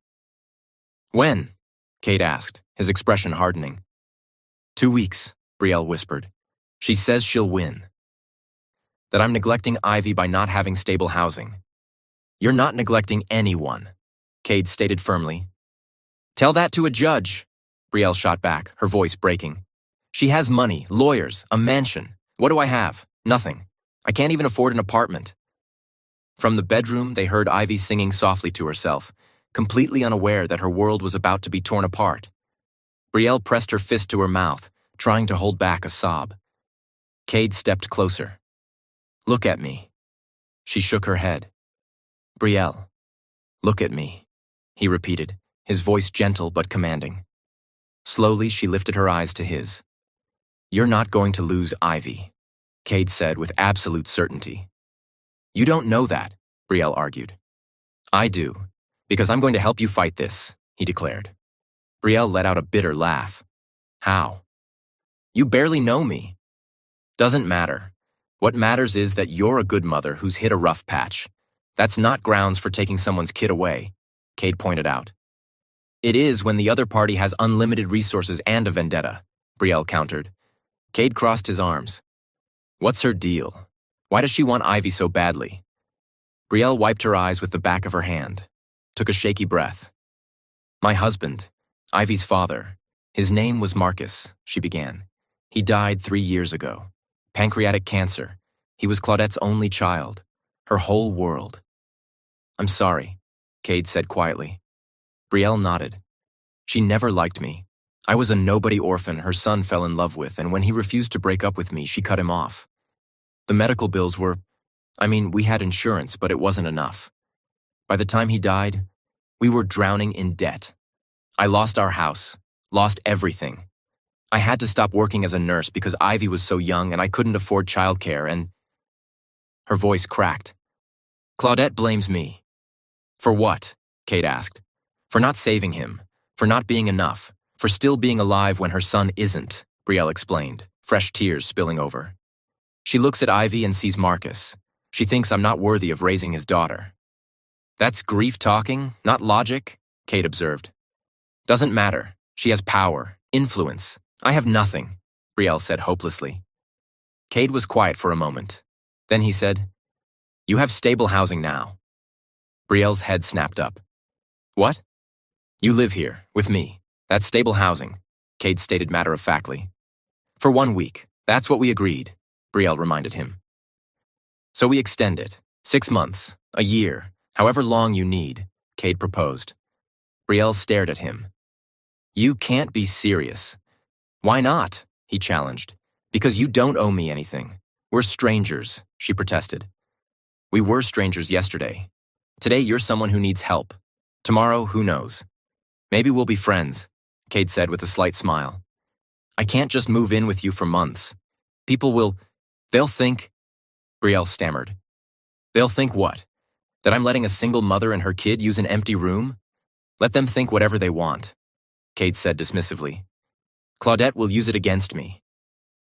When? Cade asked, his expression hardening. 2 weeks, Brielle whispered. She says she'll win. That I'm neglecting Ivy by not having stable housing. You're not neglecting anyone, Cade stated firmly. Tell that to a judge, Brielle shot back, her voice breaking. She has money, lawyers, a mansion. What do I have? Nothing. I can't even afford an apartment. From the bedroom, they heard Ivy singing softly to herself, completely unaware that her world was about to be torn apart. Brielle pressed her fist to her mouth, trying to hold back a sob. Cade stepped closer. Look at me. She shook her head. Brielle, look at me, he repeated, his voice gentle but commanding. Slowly, she lifted her eyes to his. You're not going to lose Ivy, Cade said with absolute certainty. You don't know that, Brielle argued. I do, because I'm going to help you fight this, he declared. Brielle let out a bitter laugh. How? You barely know me. Doesn't matter. What matters is that you're a good mother who's hit a rough patch. That's not grounds for taking someone's kid away, Cade pointed out. It is when the other party has unlimited resources and a vendetta, Brielle countered. Cade crossed his arms. What's her deal? Why does she want Ivy so badly? Brielle wiped her eyes with the back of her hand, took a shaky breath. My husband, Ivy's father, his name was Marcus, she began. He died 3 years ago. Pancreatic cancer. He was Claudette's only child, her whole world. I'm sorry, Cade said quietly. Brielle nodded. She never liked me. I was a nobody orphan her son fell in love with, and when he refused to break up with me, she cut him off. The medical bills were, we had insurance, but it wasn't enough. By the time he died, we were drowning in debt. I lost our house, lost everything. I had to stop working as a nurse because Ivy was so young and I couldn't afford childcare and... Her voice cracked. Claudette blames me, For what? Kate asked. For not saving him, for not being enough, for still being alive when her son isn't, Brielle explained, fresh tears spilling over. She looks at Ivy and sees Marcus. She thinks I'm not worthy of raising his daughter. That's grief talking, not logic, Kate observed. Doesn't matter. She has power, influence. I have nothing, Brielle said hopelessly. Kate was quiet for a moment. Then he said, You have stable housing now. Brielle's head snapped up. What? You live here, with me. That's stable housing, Kate stated matter-of-factly. For 1 week. That's what we agreed, Brielle reminded him. So we extend it. 6 months, a year, however long you need, Kate proposed. Brielle stared at him. You can't be serious. Why not? He challenged. Because you don't owe me anything. We're strangers, she protested. We were strangers yesterday. Today you're someone who needs help. Tomorrow, who knows? Maybe we'll be friends, Kate said with a slight smile. I can't just move in with you for months. They'll think, Brielle stammered. They'll think what? That I'm letting a single mother and her kid use an empty room? Let them think whatever they want, Kate said dismissively. Claudette will use it against me.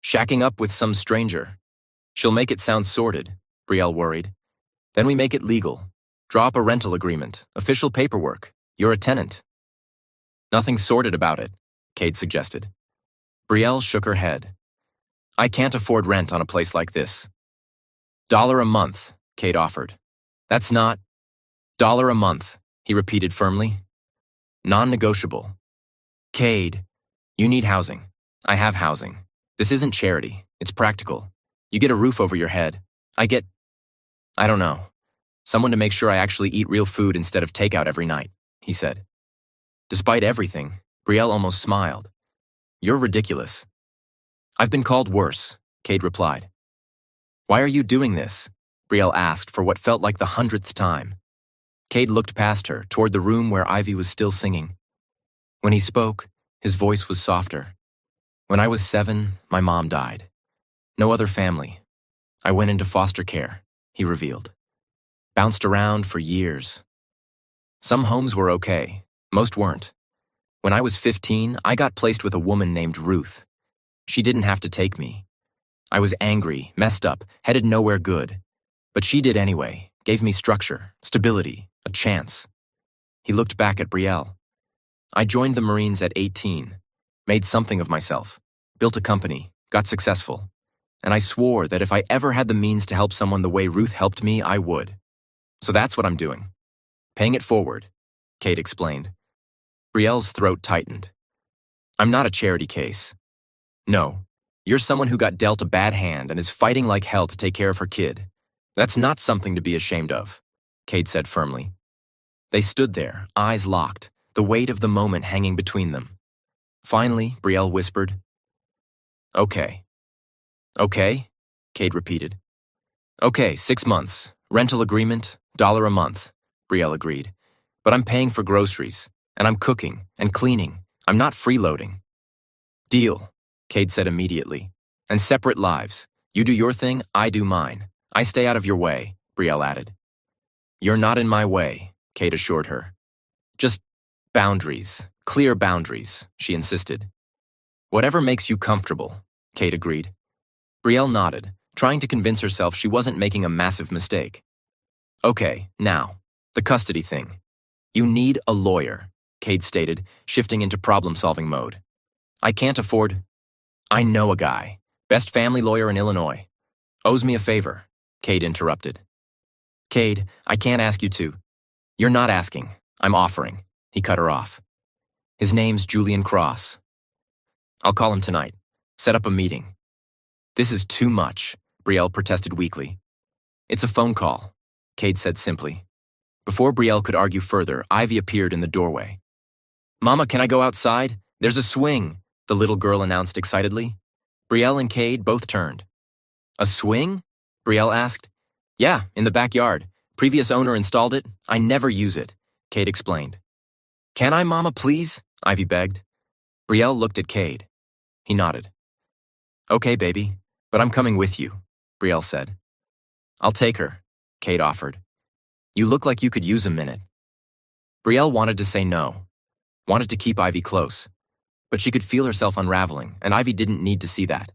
Shacking up with some stranger. She'll make it sound sordid, Brielle worried. Then we make it legal. Draw up a rental agreement, official paperwork. You're a tenant. Nothing sordid about it, Kate suggested. Brielle shook her head. I can't afford rent on a place like this. $1 a month, Kate offered. That's not. $1 a month, he repeated firmly. Non-negotiable. Cade, you need housing. I have housing. This isn't charity. It's practical. You get a roof over your head. I don't know. Someone to make sure I actually eat real food instead of takeout every night, he said. Despite everything, Brielle almost smiled. You're ridiculous. I've been called worse, Cade replied. Why are you doing this? Brielle asked for what felt like the 100th time. Cade looked past her, toward the room where Ivy was still singing. When he spoke, his voice was softer. When I was 7, my mom died. No other family. I went into foster care, he revealed. Bounced around for years. Some homes were okay, most weren't. When I was 15, I got placed with a woman named Ruth. She didn't have to take me. I was angry, messed up, headed nowhere good. But she did anyway, gave me structure, stability, a chance. He looked back at Brielle. I joined the Marines at 18, made something of myself, built a company, got successful. And I swore that if I ever had the means to help someone the way Ruth helped me, I would. So that's what I'm doing. Paying it forward, Kate explained. Brielle's throat tightened. I'm not a charity case. No, you're someone who got dealt a bad hand and is fighting like hell to take care of her kid. That's not something to be ashamed of, Kate said firmly. They stood there, eyes locked, the weight of the moment hanging between them. Finally, Brielle whispered, Okay. Okay, Kate repeated. Okay, 6 months. Rental agreement, $1 a month, Brielle agreed. But I'm paying for groceries, and I'm cooking and cleaning. I'm not freeloading. Deal, Kate said immediately. And separate lives. You do your thing, I do mine. I stay out of your way, Brielle added. You're not in my way, Kate assured her. Just boundaries, clear boundaries, she insisted. Whatever makes you comfortable, Kate agreed. Brielle nodded, trying to convince herself she wasn't making a massive mistake. Okay, now, the custody thing. You need a lawyer, Kate stated, shifting into problem-solving mode. I can't afford. I know a guy. Best family lawyer in Illinois. Owes me a favor, Kate interrupted. Cade, I can't ask you to. You're not asking. I'm offering, he cut her off. His name's Julian Cross. I'll call him tonight. Set up a meeting. This is too much, Brielle protested weakly. It's a phone call, Kate said simply. Before Brielle could argue further, Ivy appeared in the doorway. Mama, can I go outside? There's a swing, the little girl announced excitedly. Brielle and Cade both turned. A swing? Brielle asked. Yeah, in the backyard. Previous owner installed it. I never use it, Cade explained. Can I, Mama, please? Ivy begged. Brielle looked at Cade. He nodded. Okay, baby, but I'm coming with you, Brielle said. I'll take her, Cade offered. You look like you could use a minute, Brielle wanted to say no, wanted to keep Ivy close, but she could feel herself unraveling, and Ivy didn't need to see that.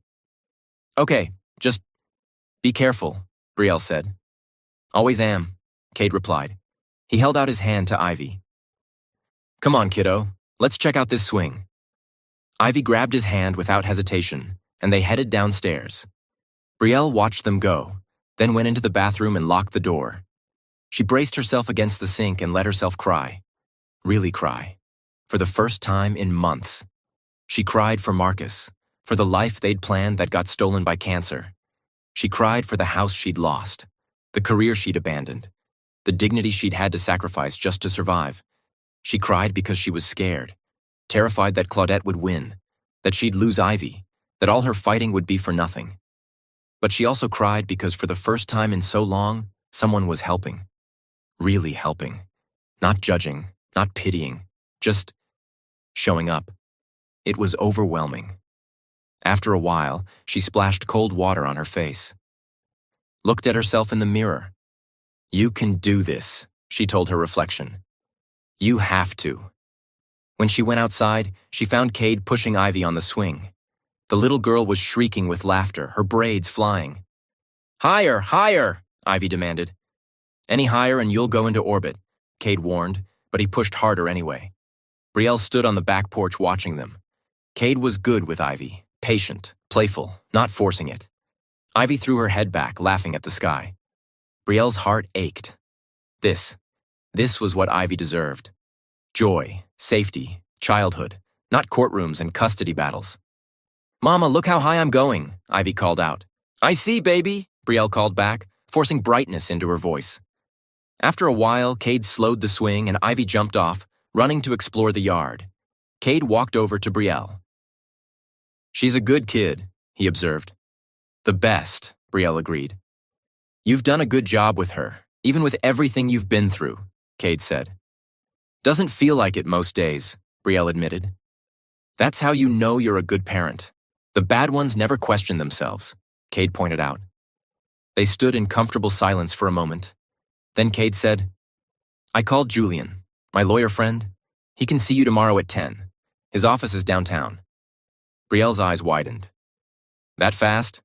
Okay, just be careful, Brielle said. Always am, Cade replied. He held out his hand to Ivy. Come on, kiddo, let's check out this swing. Ivy grabbed his hand without hesitation, and they headed downstairs. Brielle watched them go, then went into the bathroom and locked the door. She braced herself against the sink and let herself cry. Really cry. For the first time in months. She cried for Marcus, for the life they'd planned that got stolen by cancer. She cried for the house she'd lost, the career she'd abandoned, the dignity she'd had to sacrifice just to survive. She cried because she was scared, terrified that Claudette would win, that she'd lose Ivy, that all her fighting would be for nothing. But she also cried because for the first time in so long, someone was helping. Really helping. Not judging, not pitying, just showing up. It was overwhelming. After a while, she splashed cold water on her face. Looked at herself in the mirror. You can do this, she told her reflection. You have to. When she went outside, she found Cade pushing Ivy on the swing. The little girl was shrieking with laughter, her braids flying. Higher, higher, Ivy demanded. Any higher and you'll go into orbit, Cade warned, but he pushed harder anyway. Brielle stood on the back porch watching them. Cade was good with Ivy, patient, playful, not forcing it. Ivy threw her head back, laughing at the sky. Brielle's heart ached. This was what Ivy deserved. Joy, safety, childhood, not courtrooms and custody battles. Mama, look how high I'm going, Ivy called out. I see, baby, Brielle called back, forcing brightness into her voice. After a while, Cade slowed the swing and Ivy jumped off, running to explore the yard. Cade walked over to Brielle. She's a good kid, he observed. The best, Brielle agreed. You've done a good job with her, even with everything you've been through, Cade said. Doesn't feel like it most days, Brielle admitted. That's how you know you're a good parent. The bad ones never question themselves, Cade pointed out. They stood in comfortable silence for a moment. Then Cade said, I called Julian, my lawyer friend. He can see you tomorrow at 10. His office is downtown. Brielle's eyes widened. That fast?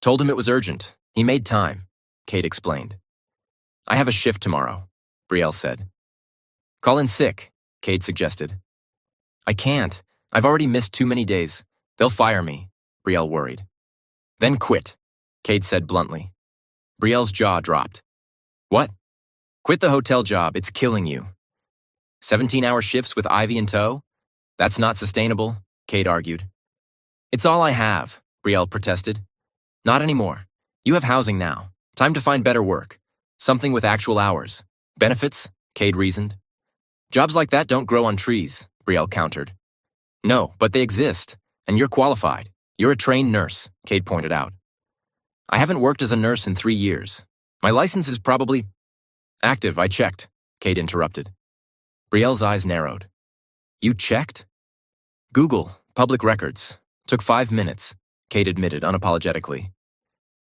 Told him it was urgent. He made time, Cade explained. I have a shift tomorrow, Brielle said. Call in sick, Cade suggested. I can't. I've already missed too many days. They'll fire me, Brielle worried. Then quit, Cade said bluntly. Brielle's jaw dropped. What? Quit the hotel job. It's killing you. 17-hour shifts with Ivy in tow? That's not sustainable, Cade argued. It's all I have, Brielle protested. Not anymore. You have housing now. Time to find better work. Something with actual hours. Benefits, Cade reasoned. Jobs like that don't grow on trees, Brielle countered. No, but they exist, and you're qualified. You're a trained nurse, Cade pointed out. I haven't worked as a nurse in 3 years. My license is probably active, I checked, Cade interrupted. Brielle's eyes narrowed. You checked? Google, public records. Took 5 minutes, Cade admitted unapologetically.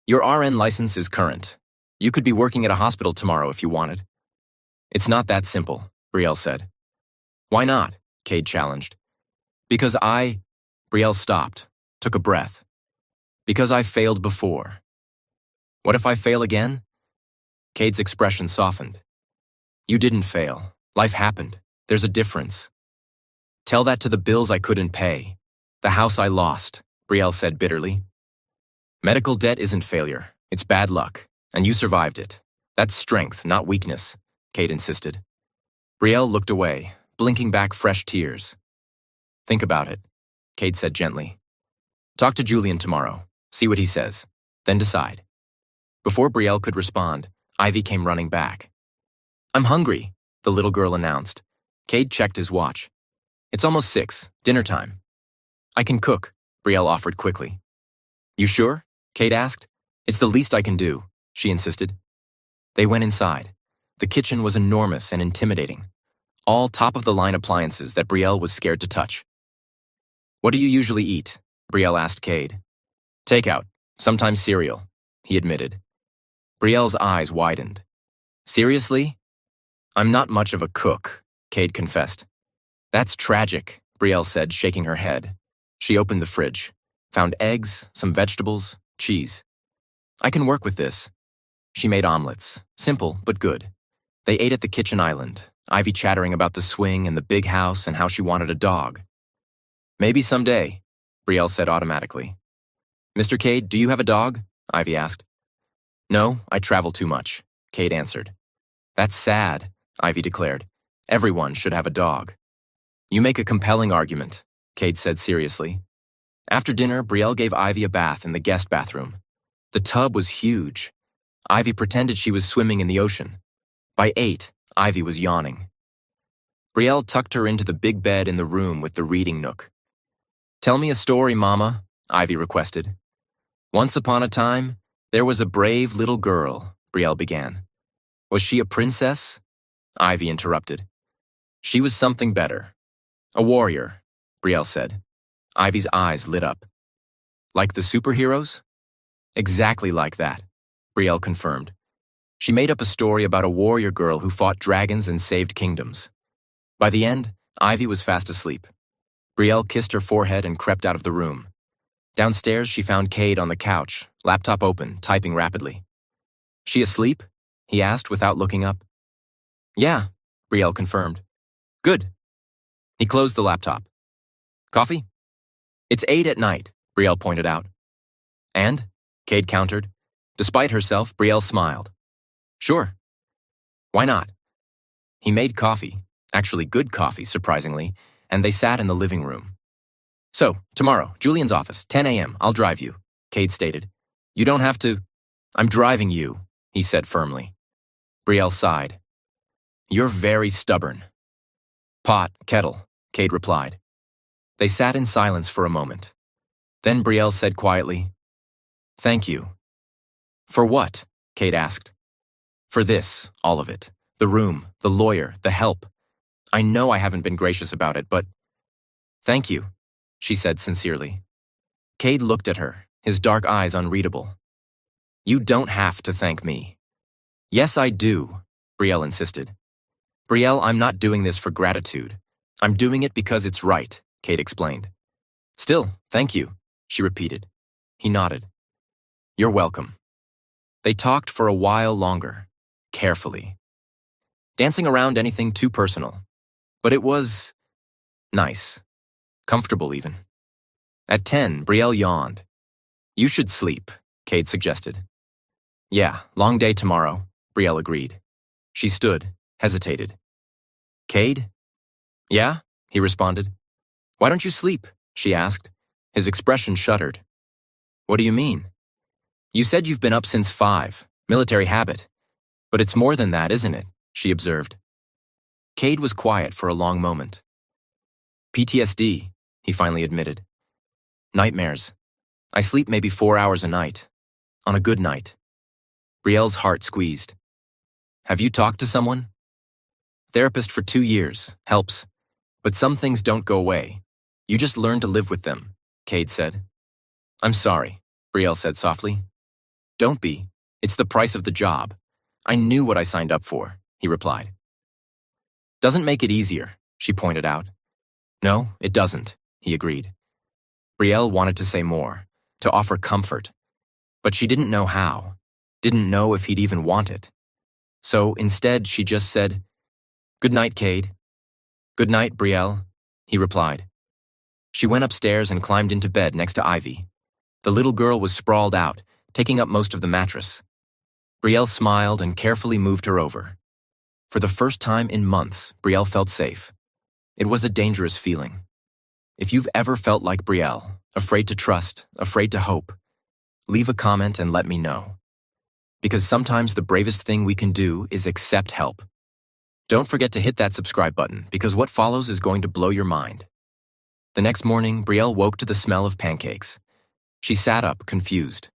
Your RN license is current. You could be working at a hospital tomorrow if you wanted. It's not that simple, Brielle said. Why not? Cade challenged. Because Brielle stopped, took a breath. Because I failed before. What if I fail again? Cade's expression softened. You didn't fail. Life happened. There's a difference. Tell that to the bills I couldn't pay. The house I lost, Brielle said bitterly. Medical debt isn't failure. It's bad luck. And you survived it. That's strength, not weakness, Cade insisted. Brielle looked away, blinking back fresh tears. Think about it, Cade said gently. Talk to Julian tomorrow. See what he says. Then decide. Before Brielle could respond, Ivy came running back. I'm hungry, the little girl announced. Cade checked his watch. It's almost 6, dinner time. I can cook, Brielle offered quickly. You sure? Cade asked. It's the least I can do, she insisted. They went inside. The kitchen was enormous and intimidating. All top-of-the-line appliances that Brielle was scared to touch. What do you usually eat? Brielle asked Cade. Takeout, sometimes cereal, he admitted. Brielle's eyes widened. Seriously? I'm not much of a cook, Cade confessed. That's tragic, Brielle said, shaking her head. She opened the fridge, found eggs, some vegetables, cheese. I can work with this. She made omelets, simple but good. They ate at the kitchen island, Ivy chattering about the swing and the big house and how she wanted a dog. Maybe someday, Brielle said automatically. Mr. Cade, do you have a dog? Ivy asked. No, I travel too much, Cade answered. That's sad, Ivy declared. Everyone should have a dog. You make a compelling argument, Cade said seriously. After dinner, Brielle gave Ivy a bath in the guest bathroom. The tub was huge. Ivy pretended she was swimming in the ocean. By 8, Ivy was yawning. Brielle tucked her into the big bed in the room with the reading nook. Tell me a story, Mama, Ivy requested. Once upon a time, there was a brave little girl, Brielle began. Was she a princess? Ivy interrupted. She was something better. A warrior, Brielle said. Ivy's eyes lit up. Like the superheroes? Exactly like that, Brielle confirmed. She made up a story about a warrior girl who fought dragons and saved kingdoms. By the end, Ivy was fast asleep. Brielle kissed her forehead and crept out of the room. Downstairs, she found Cade on the couch, laptop open, typing rapidly. She asleep? He asked without looking up. Yeah, Brielle confirmed. Good. He closed the laptop. Coffee? It's 8 at night, Brielle pointed out. And? Cade countered. Despite herself, Brielle smiled. Sure. Why not? He made coffee, actually good coffee, surprisingly, and they sat in the living room. So, tomorrow, Julian's office, 10 a.m., I'll drive you, Cade stated. You don't have to. I'm driving you, he said firmly. Brielle sighed. You're very stubborn. Pot, kettle, Cade replied. They sat in silence for a moment. Then Brielle said quietly, Thank you. For what? Cade asked. For this, all of it. The room, the lawyer, the help. I know I haven't been gracious about it, but thank you, she said sincerely. Cade looked at her, his dark eyes unreadable. You don't have to thank me. Yes, I do, Brielle insisted. Brielle, I'm not doing this for gratitude. I'm doing it because it's right, Cade explained. Still, thank you, she repeated. He nodded. You're welcome. They talked for a while longer, carefully. Dancing around anything too personal. But it was nice. Comfortable, even. At 10, Brielle yawned. You should sleep, Cade suggested. Yeah, long day tomorrow, Brielle agreed. She stood, hesitated. Cade? Yeah, he responded. Why don't you sleep? She asked. His expression shuddered. What do you mean? You said you've been up since 5, military habit. But it's more than that, isn't it? She observed. Cade was quiet for a long moment. PTSD, he finally admitted. Nightmares. I sleep maybe 4 hours a night. On a good night. Brielle's heart squeezed. Have you talked to someone? Therapist for 2 years. Helps. But some things don't go away. You just learn to live with them, Cade said. I'm sorry, Brielle said softly. Don't be. It's the price of the job. I knew what I signed up for, he replied. Doesn't make it easier, she pointed out. No, it doesn't, he agreed. Brielle wanted to say more, to offer comfort. But she didn't know how, didn't know if he'd even want it. So instead, she just said, Good night, Cade. Good night, Brielle, he replied. She went upstairs and climbed into bed next to Ivy. The little girl was sprawled out, taking up most of the mattress. Brielle smiled and carefully moved her over. For the first time in months, Brielle felt safe. It was a dangerous feeling. If you've ever felt like Brielle, afraid to trust, afraid to hope, leave a comment and let me know. Because sometimes the bravest thing we can do is accept help. Don't forget to hit that subscribe button, because what follows is going to blow your mind. The next morning, Brielle woke to the smell of pancakes. She sat up, confused.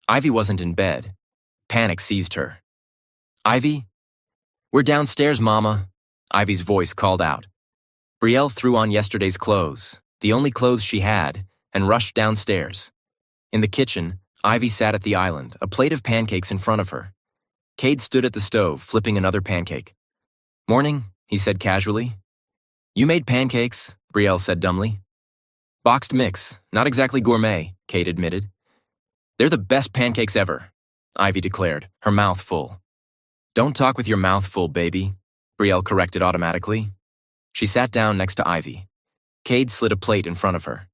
Ivy wasn't in bed. Panic seized her. Ivy? We're downstairs, Mama, Ivy's voice called out. Brielle threw on yesterday's clothes, the only clothes she had, and rushed downstairs. In the kitchen, Ivy sat at the island, a plate of pancakes in front of her. Cade stood at the stove, flipping another pancake. Morning, he said casually. You made pancakes, Brielle said dumbly. Boxed mix, not exactly gourmet, Kate admitted. They're the best pancakes ever, Ivy declared, her mouth full. Don't talk with your mouth full, baby, Brielle corrected automatically. She sat down next to Ivy. Cade slid a plate in front of her.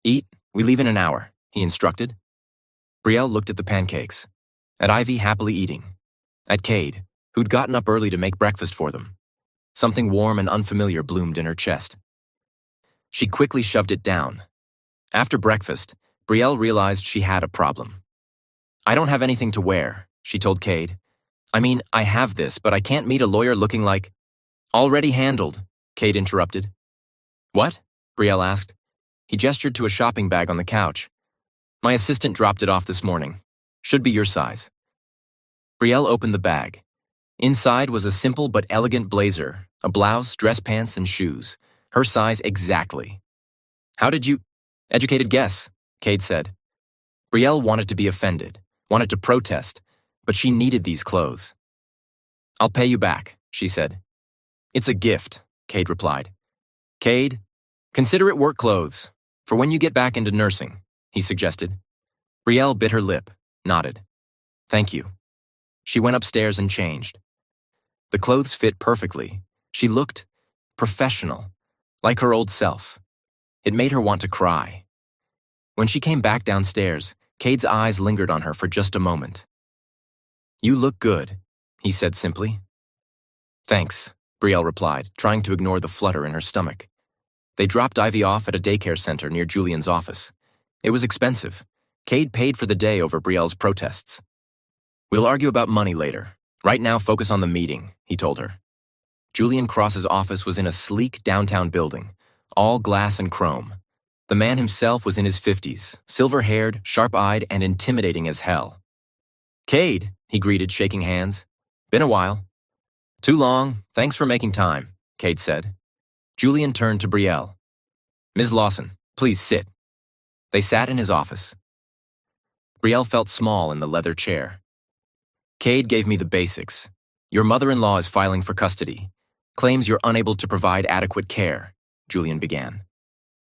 Eat, we leave in an hour, he instructed. Brielle looked at the pancakes, at Ivy happily eating, at Cade, who'd gotten up early to make breakfast for them. Something warm and unfamiliar bloomed in her chest. She quickly shoved it down. After breakfast, Brielle realized she had a problem. I don't have anything to wear, she told Cade. I mean, I have this, but I can't meet a lawyer looking like… Already handled, Cade interrupted. What? Brielle asked. He gestured to a shopping bag on the couch. My assistant dropped it off this morning. Should be your size. Brielle opened the bag. Inside was a simple but elegant blazer, a blouse, dress pants, and shoes. Her size exactly. How did you… Educated guess, Cade said. Brielle wanted to be offended, wanted to protest, but she needed these clothes. I'll pay you back, she said. It's a gift, Cade replied. Cade, consider it work clothes, for when you get back into nursing, he suggested. Brielle bit her lip, nodded. Thank you. She went upstairs and changed. The clothes fit perfectly. She looked professional, like her old self. It made her want to cry. When she came back downstairs, Cade's eyes lingered on her for just a moment. You look good, he said simply. Thanks, Brielle replied, trying to ignore the flutter in her stomach. They dropped Ivy off at a daycare center near Julian's office. It was expensive. Cade paid for the day over Brielle's protests. We'll argue about money later. Right now, focus on the meeting, he told her. Julian Cross's office was in a sleek downtown building, all glass and chrome. The man himself was in his 50s, silver-haired, sharp-eyed, and intimidating as hell. Cade, he greeted, shaking hands. Been a while. Too long. Thanks for making time, Cade said. Julian turned to Brielle. Ms. Lawson, please sit. They sat in his office. Brielle felt small in the leather chair. Cade gave me the basics. Your mother-in-law is filing for custody. Claims you're unable to provide adequate care, Julian began.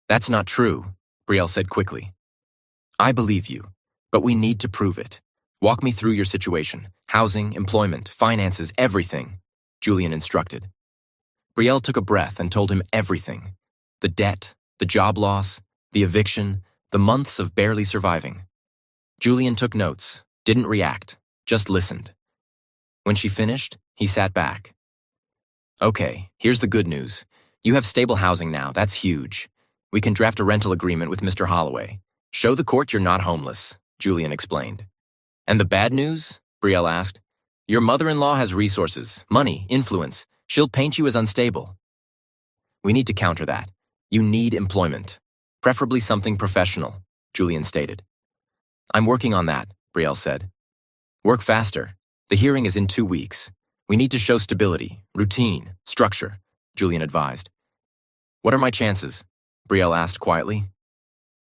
That's not true, Brielle said quickly. I believe you, but we need to prove it. Walk me through your situation. Housing, employment, finances, everything, Julian instructed. Brielle took a breath and told him everything. The debt, the job loss, the eviction, the months of barely surviving. Julian took notes, didn't react, just listened. When she finished, he sat back. Okay, here's the good news. You have stable housing now, that's huge. We can draft a rental agreement with Mr. Holloway. Show the court you're not homeless, Julian explained. And the bad news? Brielle asked. Your mother-in-law has resources, money, influence. She'll paint you as unstable. We need to counter that. You need employment. Preferably something professional, Julian stated. I'm working on that, Brielle said. Work faster. The hearing is in 2 weeks. We need to show stability, routine, structure, Julian advised. What are my chances? Brielle asked quietly.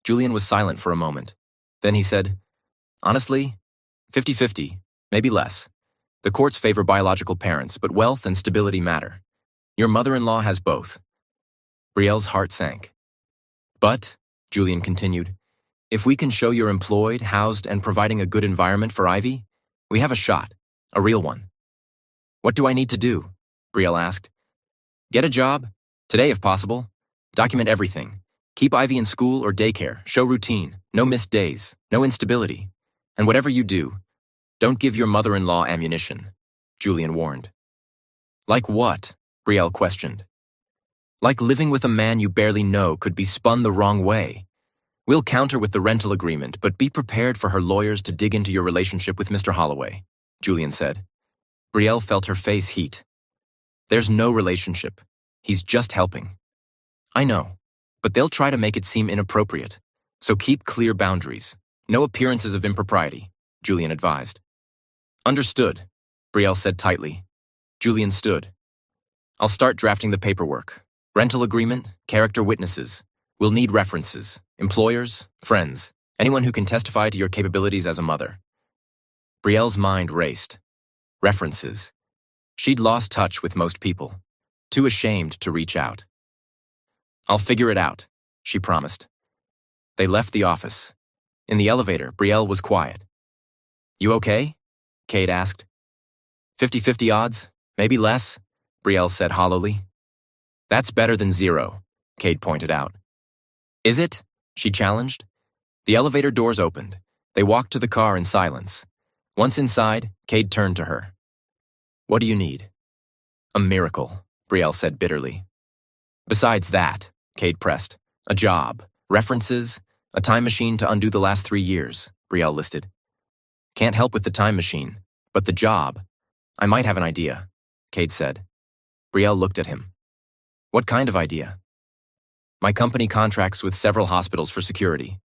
Julian was silent for a moment. Then he said, honestly, 50-50, maybe less. The courts favor biological parents, but wealth and stability matter. Your mother-in-law has both. Brielle's heart sank. But, Julian continued, if we can show you're employed, housed, and providing a good environment for Ivy, we have a shot, a real one. What do I need to do? Brielle asked. Get a job, today if possible. Document everything. Keep Ivy in school or daycare, show routine, no missed days, no instability. And whatever you do, don't give your mother-in-law ammunition, Julian warned. Like what? Brielle questioned. Like living with a man you barely know could be spun the wrong way. We'll counter with the rental agreement, but be prepared for her lawyers to dig into your relationship with Mr. Holloway, Julian said. Brielle felt her face heat. There's no relationship. He's just helping. I know, but they'll try to make it seem inappropriate. So keep clear boundaries. No appearances of impropriety, Julian advised. Understood, Brielle said tightly. Julian stood. I'll start drafting the paperwork. Rental agreement, character witnesses. We'll need references, employers, friends, anyone who can testify to your capabilities as a mother. Brielle's mind raced. References. She'd lost touch with most people, too ashamed to reach out. "I'll figure it out," she promised. They left the office. In the elevator, Brielle was quiet. "You okay?" Cade asked. 50-50 odds, maybe less, Brielle said hollowly. "That's better than zero," Cade pointed out. "Is it?" she challenged. The elevator doors opened. They walked to the car in silence. Once inside, Cade turned to her. "What do you need?" "A miracle," Brielle said bitterly. "Besides that," Cade pressed, "a job, references, a time machine to undo the last 3 years," Brielle listed. "Can't help with the time machine, but the job, I might have an idea," Cade said. Brielle looked at him. "What kind of idea?" "My company contracts with several hospitals for security.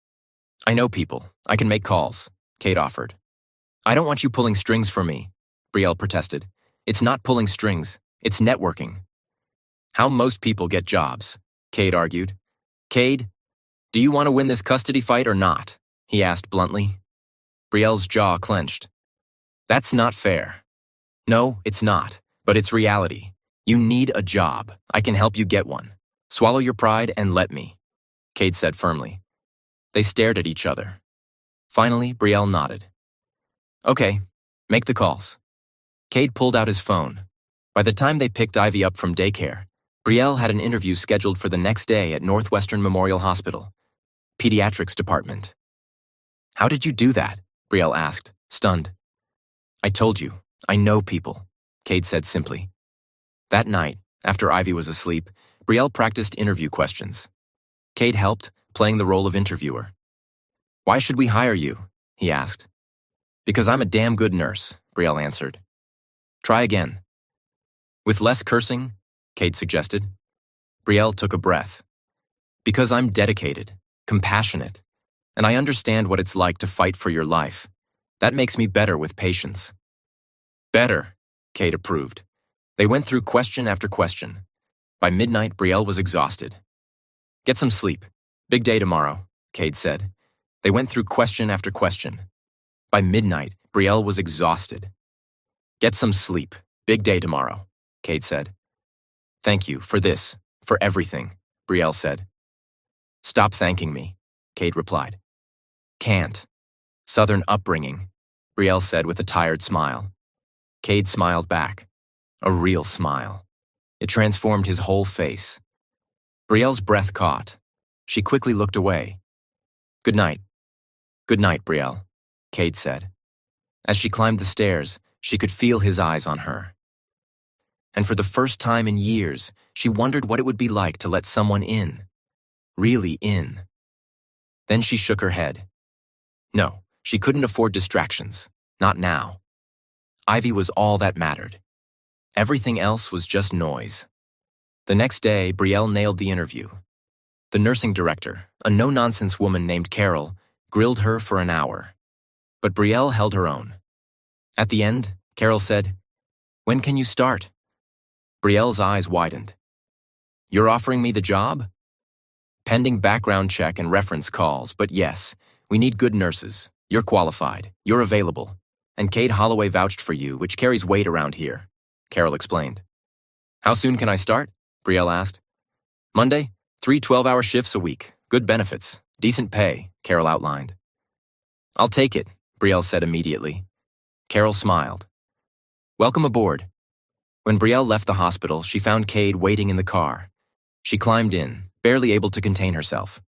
I know people. I can make calls," Cade offered. "I don't want you pulling strings for me," Brielle protested. "It's not pulling strings. It's networking." "How most people get jobs," Cade argued. "Cade, do you want to win this custody fight or not?" he asked bluntly. Brielle's jaw clenched. "That's not fair." "No, it's not, but it's reality. You need a job. I can help you get one. Swallow your pride and let me," Cade said firmly. They stared at each other. Finally, Brielle nodded. "Okay, make the calls." Cade pulled out his phone. By the time they picked Ivy up from daycare, Brielle had an interview scheduled for the next day at Northwestern Memorial Hospital, Pediatrics Department. "How did you do that?" Brielle asked, stunned. "I told you, I know people," Cade said simply. That night, after Ivy was asleep, Brielle practiced interview questions. Cade helped, playing the role of interviewer. "Why should we hire you?" he asked. "Because I'm a damn good nurse," Brielle answered. "Try again." "With less cursing?" Cade suggested. Brielle took a breath. "Because I'm dedicated, compassionate, and I understand what it's like to fight for your life. That makes me better with patients." "Better," Cade approved. They went through question after question. By midnight, Brielle was exhausted. "Get some sleep. Big day tomorrow," Cade said. They went through question after question. By midnight, Brielle was exhausted. "Get some sleep. Big day tomorrow," Cade said. "Thank you for this, for everything," Brielle said. "Stop thanking me," Cade replied. "Can't. Southern upbringing," Brielle said with a tired smile. Cade smiled back. A real smile. It transformed his whole face. Brielle's breath caught. She quickly looked away. "Good night." "Good night, Brielle," Cade said. As she climbed the stairs, she could feel his eyes on her. And for the first time in years, she wondered what it would be like to let someone in. Really in. Then she shook her head. No, she couldn't afford distractions. Not now. Ivy was all that mattered. Everything else was just noise. The next day, Brielle nailed the interview. The nursing director, a no-nonsense woman named Carol, grilled her for an hour. But Brielle held her own. At the end, Carol said, "When can you start?" Brielle's eyes widened. "You're offering me the job?" "Pending background check and reference calls, but yes, we need good nurses. You're qualified. You're available. And Cade Holloway vouched for you, which carries weight around here," Carol explained. "How soon can I start?" Brielle asked. "Monday, 3 12-hour shifts a week, good benefits, decent pay," Carol outlined. "I'll take it," Brielle said immediately. Carol smiled. "Welcome aboard." When Brielle left the hospital, she found Cade waiting in the car. She climbed in, barely able to contain herself.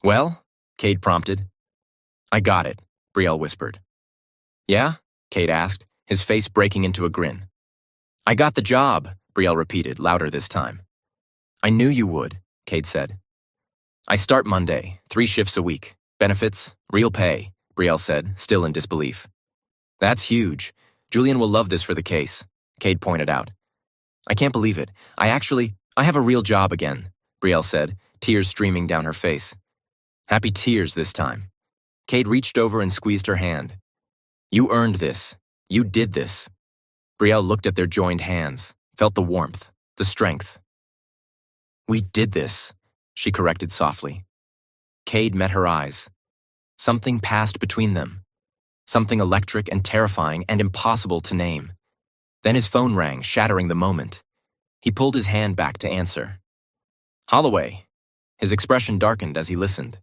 "Well?" Cade prompted. "I got it," Brielle whispered. "Yeah?" Cade asked, his face breaking into a grin. "I got the job," Brielle repeated, louder this time. "I knew you would," Cade said. "I start Monday, 3 shifts a week. Benefits, real pay," Brielle said, still in disbelief. "That's huge. Julian will love this for the case," Cade pointed out. "I can't believe it. I have a real job again," Brielle said, tears streaming down her face. Happy tears this time. Cade reached over and squeezed her hand. "You earned this. You did this." Brielle looked at their joined hands, felt the warmth, the strength. "We did this," she corrected softly. Cade met her eyes. Something passed between them. Something electric and terrifying and impossible to name. Then his phone rang, shattering the moment. He pulled his hand back to answer. Holloway. His expression darkened as he listened.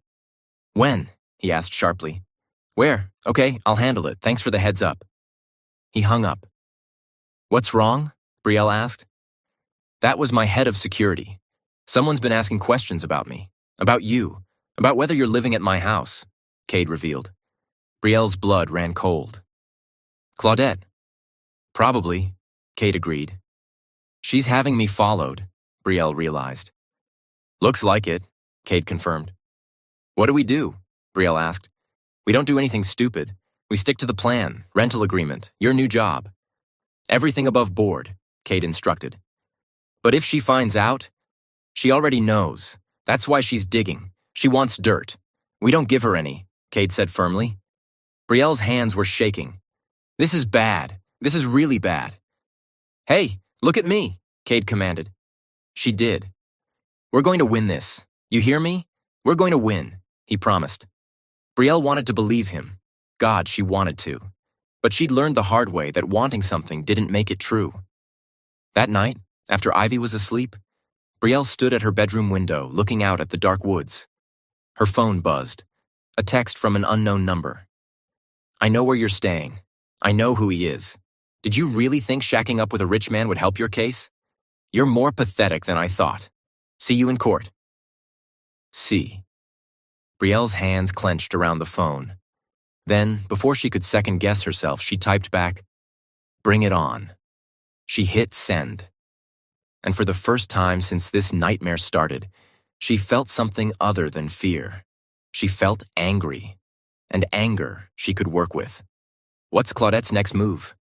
When? He asked sharply. Where? Okay, I'll handle it. Thanks for the heads up. He hung up. What's wrong? Brielle asked. That was my head of security. Someone's been asking questions about me. About you. About whether you're living at my house, Cade revealed. Brielle's blood ran cold. Claudette. Probably, Cade agreed. She's having me followed, Brielle realized. Looks like it, Cade confirmed. What do we do? Brielle asked. We don't do anything stupid. We stick to the plan, rental agreement, your new job. Everything above board, Cade instructed. But if she finds out, she already knows. That's why she's digging. She wants dirt. We don't give her any, Cade said firmly. Brielle's hands were shaking. This is bad. This is really bad. Hey, look at me, Cade commanded. She did. We're going to win this. You hear me? We're going to win, he promised. Brielle wanted to believe him. God, she wanted to. But she'd learned the hard way that wanting something didn't make it true. That night, after Ivy was asleep, Brielle stood at her bedroom window looking out at the dark woods. Her phone buzzed. A text from an unknown number. I know where you're staying. I know who he is. Did you really think shacking up with a rich man would help your case? You're more pathetic than I thought. See you in court. See. Brielle's hands clenched around the phone. Then, before she could second-guess herself, she typed back, Bring it on. She hit send. And for the first time since this nightmare started, she felt something other than fear. She felt angry. And anger she could work with. What's Claudette's next move?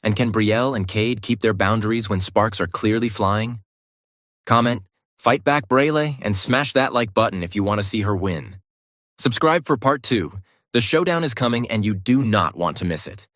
And can Brielle and Cade keep their boundaries when sparks are clearly flying? Comment, fight back Braille, and smash that like button if you want to see her win. Subscribe for part 2. The showdown is coming and you do not want to miss it.